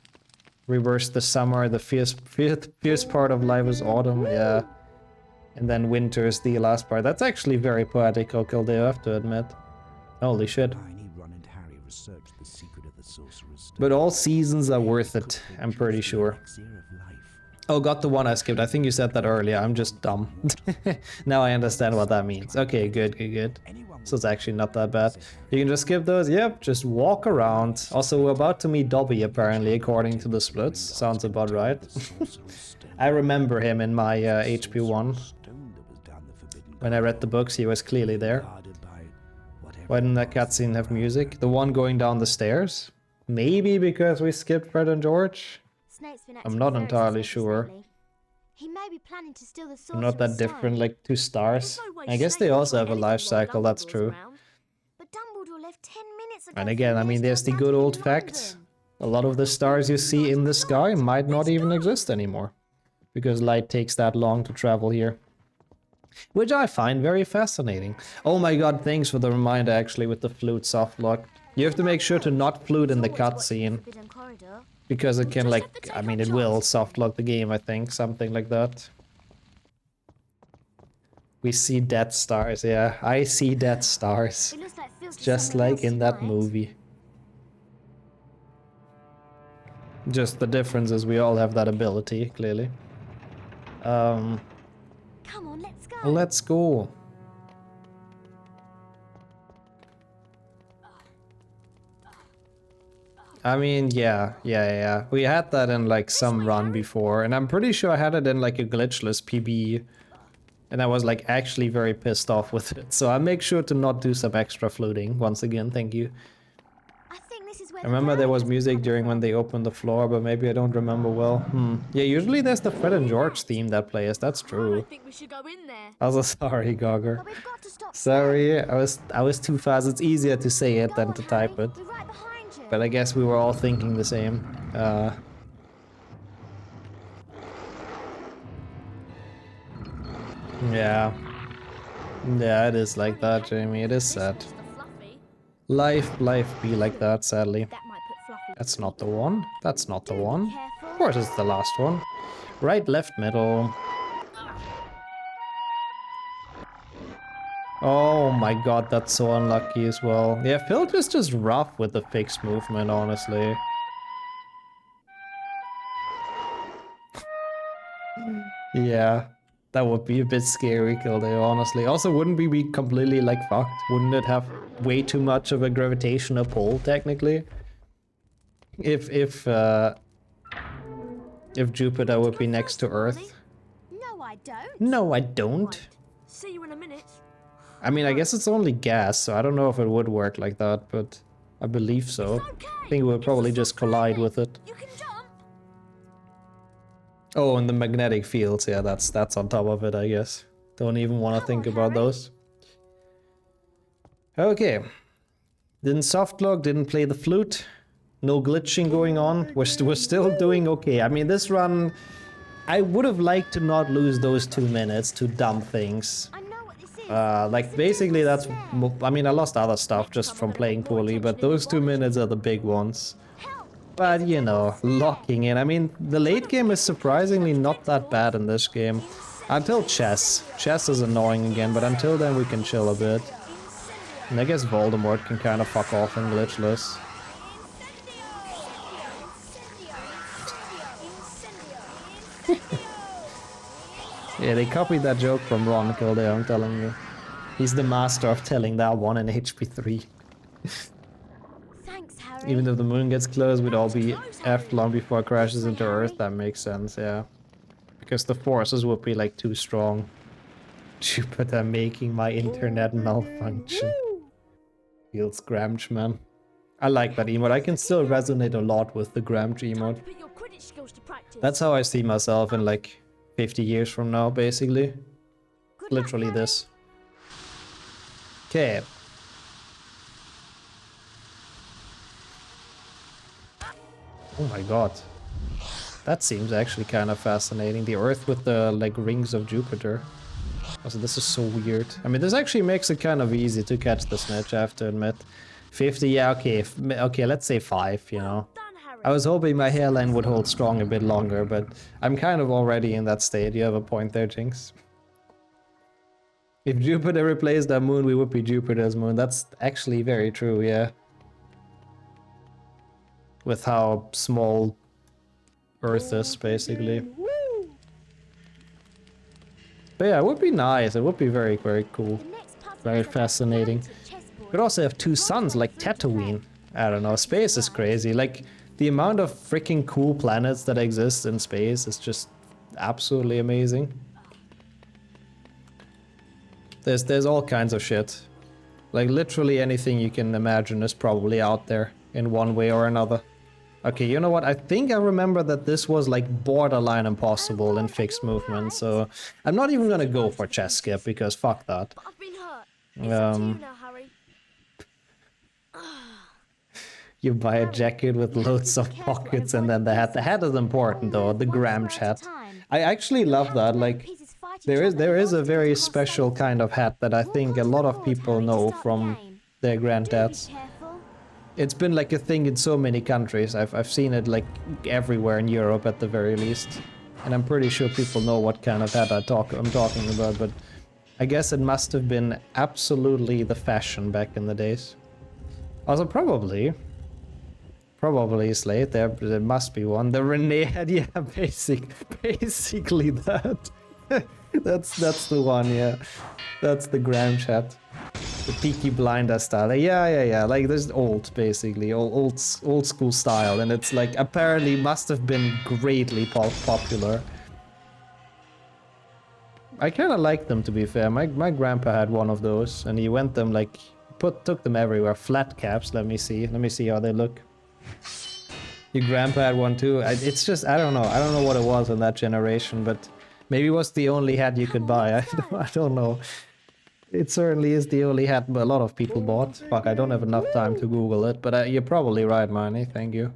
Reverse the summer, the fierce part of life is autumn, yeah. And then winter is the last part. That's actually very poetical, Kildare, I have to admit. Holy shit. But all seasons are worth it, I'm pretty sure. Oh, got the one I skipped. I think you said that earlier. I'm just dumb. Now I understand what that means. Okay, good. So it's actually not that bad. You can just skip those. Yep, just walk around. Also, we're about to meet Dobby, apparently, according to the splits. Sounds about right. I remember him in my HP1. When I read the books, he was clearly there. Why didn't that cutscene have music? The one going down the stairs? Maybe because we skipped Fred and George? I'm not entirely sure. He may be planning to steal the I'm not that different, like 2 stars. I guess they also have a life cycle, that's true. But Dumbledore left 10 minutes ago. And again, I mean, there's the good old fact. A lot of the stars you see in the sky might not even exist anymore. Because light takes that long to travel here. Which I find very fascinating. Oh my god, thanks for the reminder actually with the flute soft lock. You have to make sure to not flute in the cutscene. Because it can, like, I mean, it will softlock the game, I think, something like that. We see dead stars, yeah. I see dead stars. Just like in that movie. Just the difference is we all have that ability, clearly. Come on, let's go. Let's go. I mean, yeah. We had that in like some run before, and I'm pretty sure I had it in like a glitchless PB, and I was like actually very pissed off with it. So I make sure to not do some extra fluting. Once again, thank you. I remember there was music during when they opened the floor, but maybe I don't remember well. Yeah, usually there's the Fred and George theme that plays. That's true. I think we should go in there. Also, sorry, Gogger. Sorry, I was too fast. It's easier to say it than to type it. But I guess we were all thinking the same. Yeah. Yeah, it is like that, Jamie. It is sad. Life be like that, sadly. That's not the one. That's not the one. Of course it's the last one. Right, left, middle. Oh my god, that's so unlucky as well. Yeah, Filch is just rough with the fixed movement, honestly. Yeah, that would be a bit scary, Kildare, honestly. Also, wouldn't we be completely, like, fucked? Wouldn't it have way too much of a gravitational pull, technically? If Jupiter would be next to Earth. No, I don't. No, I don't. See you in a minute. I mean, I guess it's only gas, so I don't know if it would work like that, but I believe so. I think it would probably just collide with it. You can jump. Oh, and the magnetic fields, yeah, that's on top of it, I guess. Don't even want to think about those. Okay. Didn't softlock, didn't play the flute. No glitching going on. We're still doing okay. I mean, this run, I would have liked to not lose those 2 minutes to dumb things. Like, basically that's... I mean, I lost other stuff just from playing poorly, but those 2 minutes are the big ones. But, you know, locking in. I mean, the late game is surprisingly not that bad in this game. Until chess. Chess is annoying again, but until then we can chill a bit. And I guess Voldemort can kind of fuck off in Glitchless. Yeah, they copied that joke from Ron Kildare, I'm telling you. He's the master of telling that one in HP3. Thanks, Harry. Even if the moon gets close, we'd all be effed long before it crashes way, into Harry. Earth. That makes sense, yeah. Because the forces would be like too strong. Jupiter making my internet malfunction. Feels Gramch, man. I like that emote. I can still resonate a lot with the Gramch emote. Put your Quidditch skills to practice. That's how I see myself in like 50 years from now, basically. Good luck, Literally Harry. this. Okay. Oh my god. That seems actually kind of fascinating. The Earth with the like rings of Jupiter. Also, this is so weird. I mean, this actually makes it kind of easy to catch the snitch, I have to admit. 50, yeah, okay. Okay, let's say 5, you know. Done, Harry. I was hoping my hairline would hold strong a bit longer, but I'm kind of already in that state. You have a point there, Jinx. If Jupiter replaced our moon, we would be Jupiter's moon. That's actually very true, yeah. With how small Earth is, basically. But yeah, it would be nice. It would be very, very cool. The next puzzle Very is a fascinating. gigantic chessboard. Could also have 2 suns like Tatooine. I don't know, space is crazy. Like, the amount of freaking cool planets that exist in space is just absolutely amazing. There's all kinds of shit. Like, literally anything you can imagine is probably out there in one way or another. Okay, you know what? I think I remember that this was like borderline impossible in fixed movement, so I'm not even gonna go for chess skip because fuck that. But I've been hurt. It's up to you Um, now, Harry. You buy a jacket with loads of pockets and then the hat. The hat is important though, the Gramch hat. I actually love that. Like, there is a very special kind of hat that I think a lot of people know from their granddads. It's been like a thing in so many countries. I've seen it like everywhere in Europe at the very least. And I'm pretty sure people know what kind of hat I'm talking about, but I guess it must have been absolutely the fashion back in the days. Also probably Slate, there must be one. The Renee hat, yeah, basically that. that's the one, yeah. That's the Gramch hat. The Peaky Blinder style. Yeah. Like this old, basically, old school style, and it's like apparently must have been greatly popular. I kind of like them, to be fair. My grandpa had one of those, and he went them like took them everywhere. Flat caps. Let me see how they look. Your grandpa had one too. It's just I don't know what it was in that generation, but maybe it was the only hat you could buy. I don't know. It certainly is the only hat a lot of people bought. Fuck, I don't have enough time to Google it, but you're probably right, Marnie. Thank you.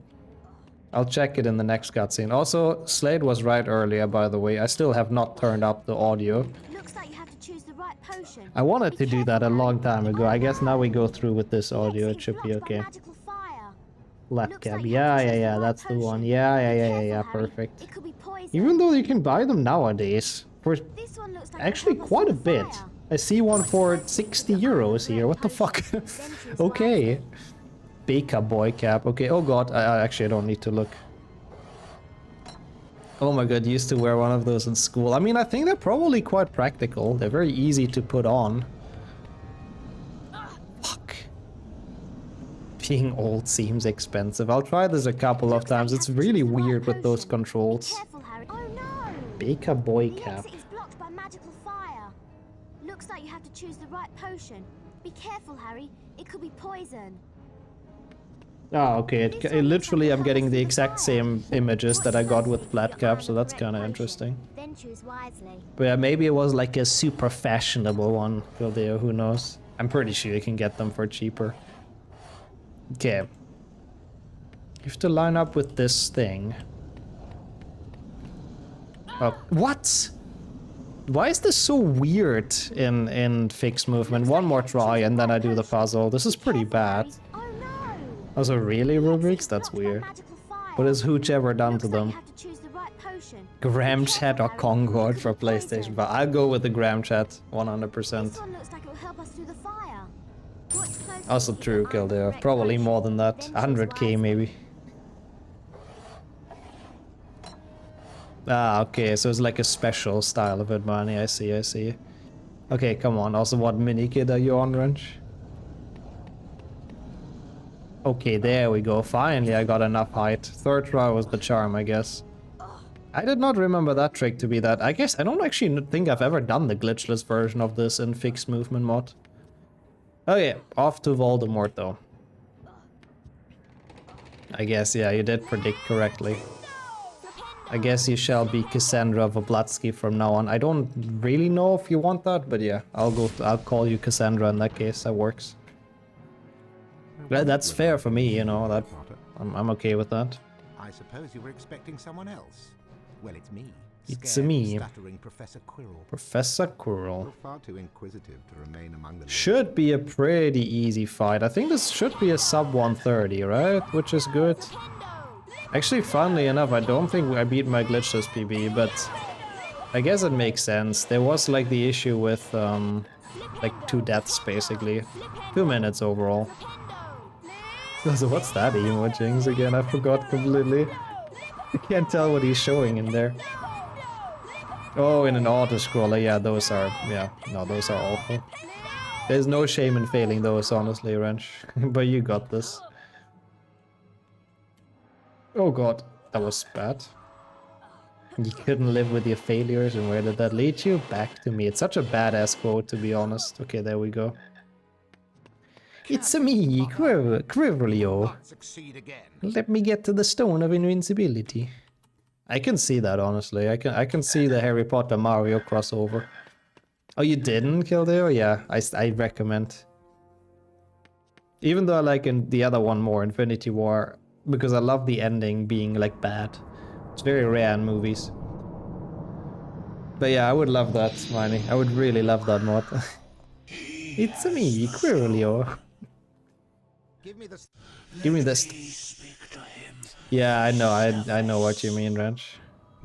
I'll check it in the next cutscene. Also, Slade was right earlier, by the way. I still have not turned up the audio. Looks like you have to choose the right potion. I wanted to do that a long time ago. I guess now we go through with this audio. It should be okay. Left cab. Yeah, that's the one. Yeah, perfect. Even though you can buy them nowadays for actually quite a bit. I see one for 60 euros here. What the fuck? Okay. Baker boy cap. Okay. Oh god. I actually don't need to look. Oh my god. Used to wear one of those in school. I mean, I think they're probably quite practical. They're very easy to put on. Fuck. Being old seems expensive. I'll try this a couple of times. It's really weird with those controls. Baker boy cap. Looks like you have to choose the right potion. Be careful, Harry. It could be poison. Oh, okay. It literally, I'm getting the exact same images that I got with flat cap, so that's kind of interesting. Then choose wisely. But yeah, maybe it was like a super fashionable one, Kildare, who knows? I'm pretty sure you can get them for cheaper. Okay. You have to line up with this thing. Oh, what? Why is this so weird in fixed movement? One more try and then I do the puzzle. This is pretty bad. Also, really, Rubrics? That's weird. What has Hooch ever done to them? Gramch hat or Concord for PlayStation 5? I'll go with the Gramch hat, 100%. Also true, Kildare. Probably more than that. 100k maybe. Ah, okay, so it's like a special style of it, Marnie. I see, I see. Okay, come on. Also, what mini kit are you on, Wrench? Okay, there we go. Finally, I got enough height. Third try was the charm, I guess. I did not remember that trick to be that. I guess I don't actually think I've ever done the glitchless version of this in fixed movement mod. Oh yeah, off to Voldemort though. I guess, yeah, you did predict correctly. I guess you shall be Cassandra Voblatsky from now on. I don't really know if you want that, but yeah, I'll call you Cassandra in that case. That works. That's fair for me, you know. That I'm okay with that. I suppose you were expecting someone else. Well, it's me. It's Scared, me. stuttering Professor Quirrell. Professor Quirrell. You're far too inquisitive to remain among the Should be a pretty easy fight. I think this should be a sub 130, right? Which is good. Actually, funnily enough, I don't think I beat my glitchless PB, but I guess it makes sense. There was like the issue with like 2 deaths basically. 2 minutes overall. So what's that emojings again? I forgot completely. I can't tell what he's showing in there. Oh, in an auto-scroller, yeah, those are awful. There's no shame in failing those, honestly, Wrench. But you got this. Oh god, that was bad. You couldn't live with your failures, and where did that lead you? Back to me. It's such a badass quote, to be honest. Okay, there we go. It's me, Quiverlio. Let me get to the stone of invincibility. I can see that, honestly. I can see the Harry Potter Mario crossover. Oh, you didn't, Kildare? Yeah, I recommend. Even though I like the other one more, Infinity War, because I love the ending being like bad. It's very rare in movies. But yeah, I would love that, Miney. I would really love that mod. It's me, Quiverlio. Give me this. Yeah, I know what you mean, Wrench.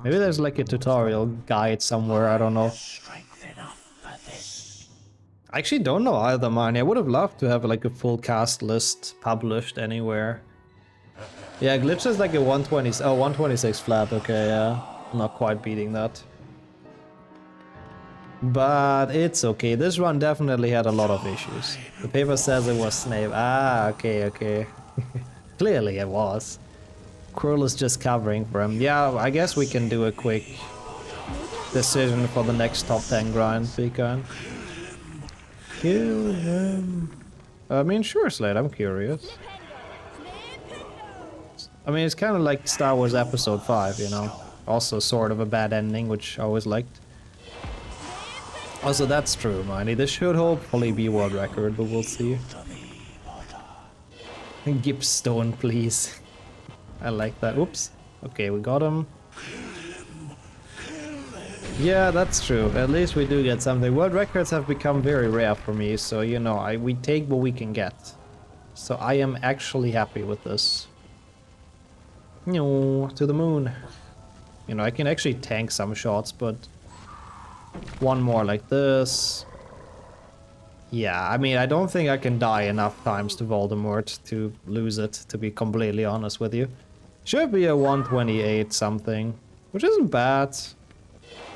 Maybe there's like a tutorial guide somewhere, I don't know. I actually don't know either, man. I would have loved to have like a full cast list published anywhere. Yeah, Glitch is like a 126 flat, okay, yeah. Not quite beating that. But it's okay. This run definitely had a lot of issues. The paper says it was Snape. Ah, okay. Clearly it was. Quirrell is just covering for him. Yeah, I guess we can do a quick decision for the next top 10 grind, Pecan. Kill him. I mean, sure, Slade, I'm curious. I mean, it's kind of like Star Wars Episode 5, you know. Also sort of a bad ending, which I always liked. Also, that's true, Miney. This should hopefully be world record, but we'll see. Gipstone, please. I like that. Oops. Okay, we got him. Yeah, that's true. At least we do get something. World records have become very rare for me, so you know, we take what we can get. So I am actually happy with this. No, to the moon. You know, I can actually tank some shots, but one more like this. Yeah, I mean, I don't think I can die enough times to Voldemort to lose it, to be completely honest with you. Should be a 128 something, which isn't bad.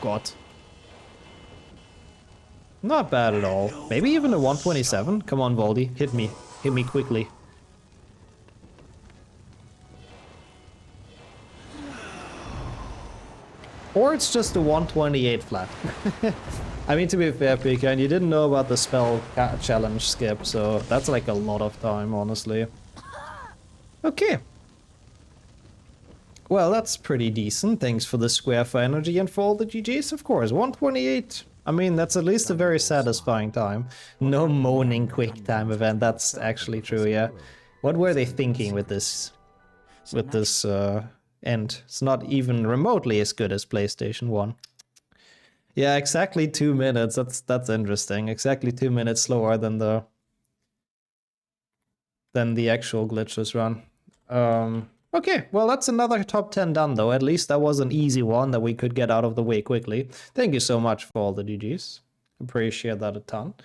God. Not bad at all. Maybe even a 127? Come on, Voldy, hit me. Hit me quickly. Or it's just a 128 flat. I mean, to be fair, Pecan, you didn't know about the spell challenge skip, so that's like a lot of time, honestly. Okay. Well, that's pretty decent. Thanks for the square for energy and for all the GGs, of course. 128. I mean, that's at least a very satisfying time. No moaning quick time event. That's actually true, yeah. What were they thinking with this? End. It's not even remotely as good as PlayStation 1. Yeah, exactly 2 minutes. That's interesting. Exactly 2 minutes slower than the actual Glitchless run. Okay, well, that's another top 10 done, though. At least that was an easy one that we could get out of the way quickly. Thank you so much for all the GGs. Appreciate that a ton.